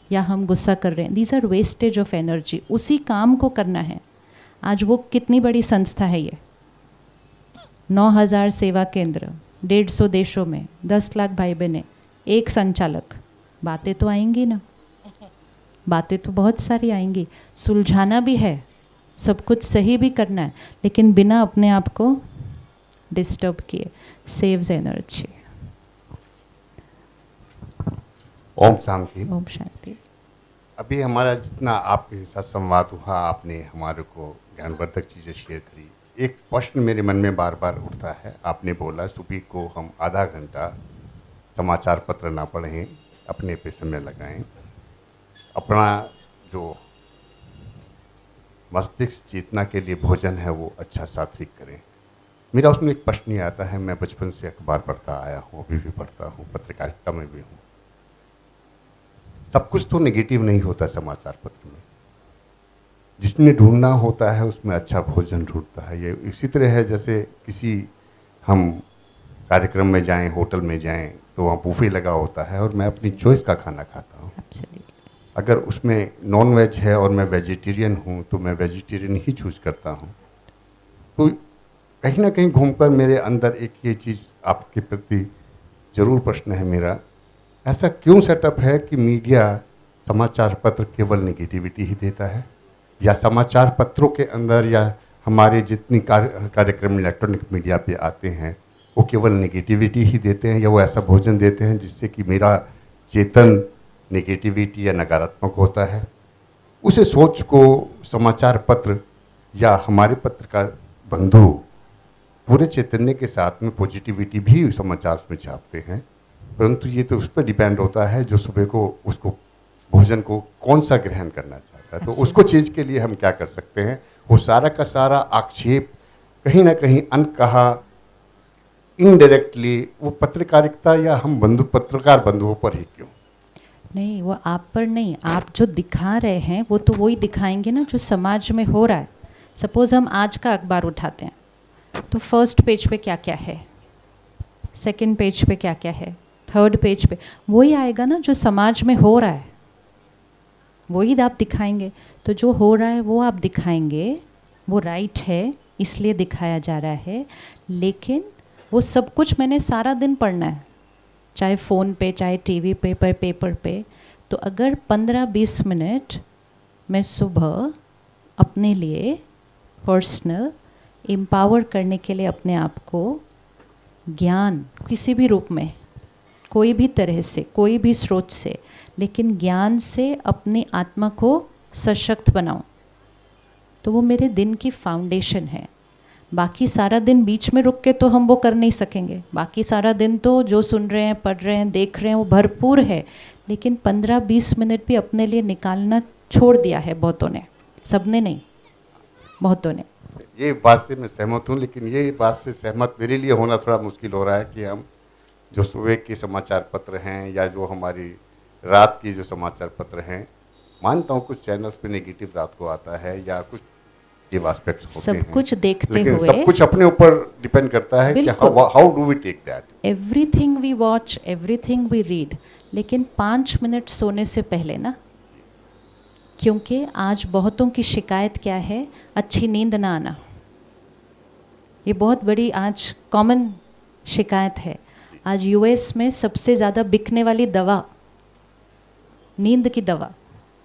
या हम गुस्सा कर रहे हैं, these are wastage of energy. उसी काम को करना है। आज वो कितनी बड़ी संस्था है ये, 9,000 सेवा केंद्र, 150 देशों में, 10 लाख भाई बहनें, एक संचालक। बातें तो आएंगी ना, बातें तो बहुत सारी आएंगी, सुलझाना भी है, सब कुछ सही भी करना है, लेकिन बिना अपने आप को डिस्टर्ब किए। Saves energy. ओम शांति। ओम शांति। अभी हमारा जितना आपके साथ संवाद हुआ, आपने हमारे को ज्ञानवर्धक चीज़ें शेयर करी। एक प्रश्न मेरे मन में बार बार उठता है। आपने बोला सुबह को हम आधा घंटा समाचार पत्र ना पढ़ें, अपने पे समय लगाएं, अपना जो मस्तिष्क चेतना के लिए भोजन है वो अच्छा सात्विक करें। मेरा उसमें एक प्रश्न ये आता है, मैं बचपन से अखबार पढ़ता आया हूँ, अभी भी पढ़ता हूँ, पत्रकारिता में भी हूँ। सब कुछ तो नेगेटिव नहीं होता समाचार पत्र में, जिसने ढूंढना होता है उसमें अच्छा भोजन ढूंढता है। ये इसी तरह है जैसे किसी हम कार्यक्रम में जाएं, होटल में जाएं, तो वहाँ बुफे लगा होता है और मैं अपनी चॉइस का खाना खाता हूँ। अगर उसमें नॉन वेज है और मैं वेजिटेरियन हूँ तो मैं वेजिटेरियन ही चूज करता हूँ। तो कहीं ना कहीं घूमकर मेरे अंदर एक ये चीज़ आपके प्रति ज़रूर प्रश्न है मेरा, ऐसा क्यों सेटअप है कि मीडिया समाचार पत्र केवल नेगेटिविटी ही देता है, या समाचार पत्रों के अंदर या हमारे जितनी कार्यक्रम इलेक्ट्रॉनिक मीडिया पे आते हैं वो केवल नेगेटिविटी ही देते हैं, या वो ऐसा भोजन देते हैं जिससे कि मेरा चेतन नेगेटिविटी या नकारात्मक होता है। उसे सोच को समाचार पत्र या हमारे पत्रकार बंधु पूरे चैतन्य के साथ में पॉजिटिविटी भी समाचार में छापते हैं, परंतु ये तो उस पर डिपेंड होता है जो सुबह को उसको भोजन को कौन सा ग्रहण करना चाहता है। तो उसको चीज़ के लिए हम क्या कर सकते हैं? वो सारा का सारा आक्षेप कहीं ना कहीं अनकहा इनडायरेक्टली वो पत्रकारिता या हम पत्रकार बंधुओं पर ही क्यों? नहीं, वो आप पर नहीं, आप जो दिखा रहे हैं वो तो वही दिखाएंगे ना जो समाज में हो रहा है। सपोज हम आज का अखबार उठाते हैं तो फर्स्ट पेज पे क्या क्या है, सेकंड पेज पे क्या क्या है, थर्ड पेज पे वही आएगा ना जो समाज में हो रहा है, वही आप दिखाएंगे। तो जो हो रहा है वो आप दिखाएंगे, वो राइट है इसलिए दिखाया जा रहा है, लेकिन वो सब कुछ मैंने सारा दिन पढ़ना है, चाहे फ़ोन पे, चाहे टीवी पे, पर पेपर पे। तो अगर 15-20 मिनट मैं सुबह अपने लिए पर्सनल एम्पावर करने के लिए अपने आप को ज्ञान किसी भी रूप में, कोई भी तरह से, कोई भी स्रोत से, लेकिन ज्ञान से अपनी आत्मा को सशक्त बनाऊं, तो वो मेरे दिन की फाउंडेशन है। बाकी सारा दिन बीच में रुक के तो हम वो कर नहीं सकेंगे। बाकी सारा दिन तो जो सुन रहे हैं, पढ़ रहे हैं, देख रहे हैं वो भरपूर है, लेकिन 15-20 मिनट भी अपने लिए निकालना छोड़ दिया है बहुतों ने, सबने नहीं, बहुतों ने। ये बात से मैं सहमत हूँ, लेकिन ये बात से सहमत मेरे लिए होना थोड़ा मुश्किल हो रहा है कि हम जो सुबह के समाचार पत्र हैं या जो हमारी रात की जो समाचार पत्र हैं, मानता हूँ कुछ चैनल्स पे नेगेटिव रात को आता है या कुछ ये एस्पेक्ट्स होते सब हैं। कुछ देखते लेकिन हुए सब कुछ अपने ऊपर डिपेंड करता है कि बिल्कुल। How do we take that. Everything we watch, everything we read, लेकिन 5 मिनट सोने से पहले ना, क्योंकि आज बहुतों की शिकायत क्या है, अच्छी नींद ना आना। ये बहुत बड़ी आज कॉमन शिकायत है। आज यूएस में सबसे ज़्यादा बिकने वाली दवा नींद की दवा,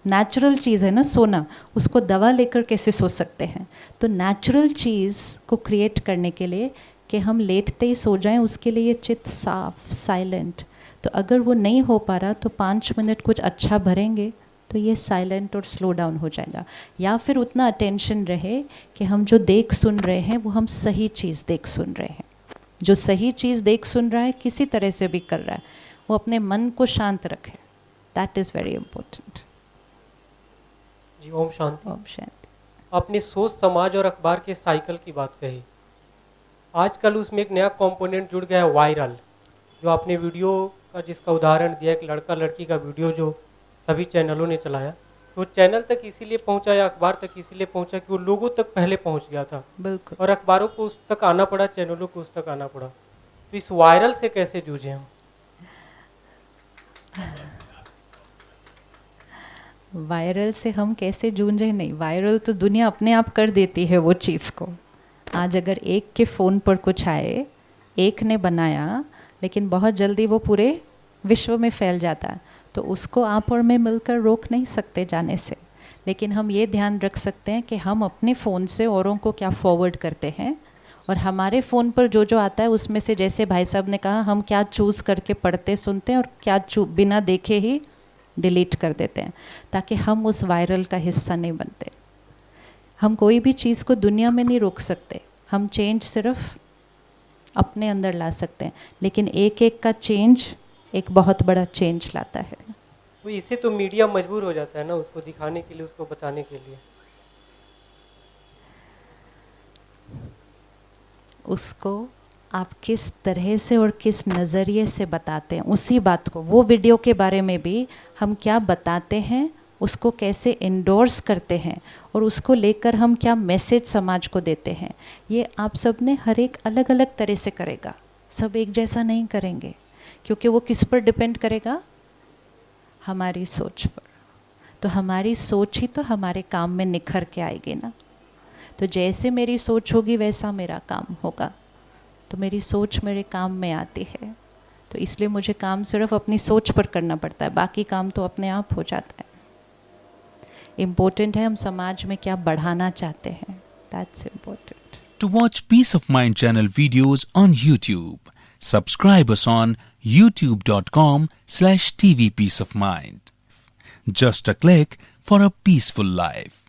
नेचुरल चीज़ है ना सोना, उसको दवा लेकर कैसे सो सकते हैं। तो नेचुरल चीज़ को क्रिएट करने के लिए कि हम लेटते ही सो जाएं, उसके लिए चित्त साफ, साइलेंट। तो अगर वो नहीं हो पा रहा तो 5 मिनट कुछ अच्छा भरेंगे तो ये साइलेंट और स्लो डाउन हो जाएगा। या फिर उतना अटेंशन रहे कि हम जो देख सुन रहे हैं वो हम सही चीज़ देख सुन रहे हैं। जो सही चीज़ देख सुन रहा है, किसी तरह से भी कर रहा है, वो अपने मन को शांत रखे। That is very important. जी ओम शांति। ओम शांति। आपने सोच, समाज और अखबार के साइकिल की बात कही। आजकल उसमें एक नया कंपोनेंट जुड़ गया है, वायरल। जो आपने वीडियो का जिसका उदाहरण दिया, एक लड़का लड़की का वीडियो जो सभी चैनलों ने चलाया, तो चैनल तक इसीलिए पहुंचा या अखबार तक इसीलिए पहुंचा कि वो लोगों तक पहले पहुंच गया था, बिल्कुल। और अखबारों को उस तक आना पड़ा, चैनलों को उस तक आना पड़ा। तो इस वायरल से कैसे जूझे हम? वायरल से हम कैसे जूझे? नहीं, वायरल तो दुनिया अपने आप कर देती है वो चीज़ को। आज अगर एक के फ़ोन पर कुछ आए, एक ने बनाया, लेकिन बहुत जल्दी वो पूरे विश्व में फैल जाता है, तो उसको आप और मैं मिलकर रोक नहीं सकते जाने से। लेकिन हम ये ध्यान रख सकते हैं कि हम अपने फ़ोन से औरों को क्या फॉरवर्ड करते हैं, और हमारे फ़ोन पर जो जो आता है उसमें से, जैसे भाई साहब ने कहा, हम क्या चूज़ करके पढ़ते सुनते हैं और क्या बिना देखे ही डिलीट कर देते हैं, ताकि हम उस वायरल का हिस्सा नहीं बनते। हम कोई भी चीज़ को दुनिया में नहीं रोक सकते, हम चेंज सिर्फ अपने अंदर ला सकते हैं, लेकिन एक एक का चेंज एक बहुत बड़ा चेंज लाता है। तो इससे तो मीडिया मजबूर हो जाता है ना, उसको दिखाने के लिए, उसको बताने के लिए। उसको आप किस तरह से और किस नज़रिए से बताते हैं, उसी बात को, वो वीडियो के बारे में भी हम क्या बताते हैं, उसको कैसे इंडोर्स करते हैं, और उसको लेकर हम क्या मैसेज समाज को देते हैं, ये आप सब ने हर एक अलग अलग तरह से करेगा। सब एक जैसा नहीं करेंगे, क्योंकि वो किस पर डिपेंड करेगा? हमारी सोच पर। तो हमारी सोच ही तो हमारे काम में निखर के आएगी ना। तो जैसे मेरी सोच होगी वैसा मेरा काम होगा। तो मेरी सोच मेरे काम में आती है, तो इसलिए मुझे काम सिर्फ अपनी सोच पर करना पड़ता है, बाकी काम तो अपने आप हो जाता है। इम्पोर्टेंट है हम समाज में क्या बढ़ाना चाहते हैं, that's important. To watch Peace of Mind channel videos on YouTube, subscribe us on youtube.com/tvpeaceofmind. Just a click for a peaceful life.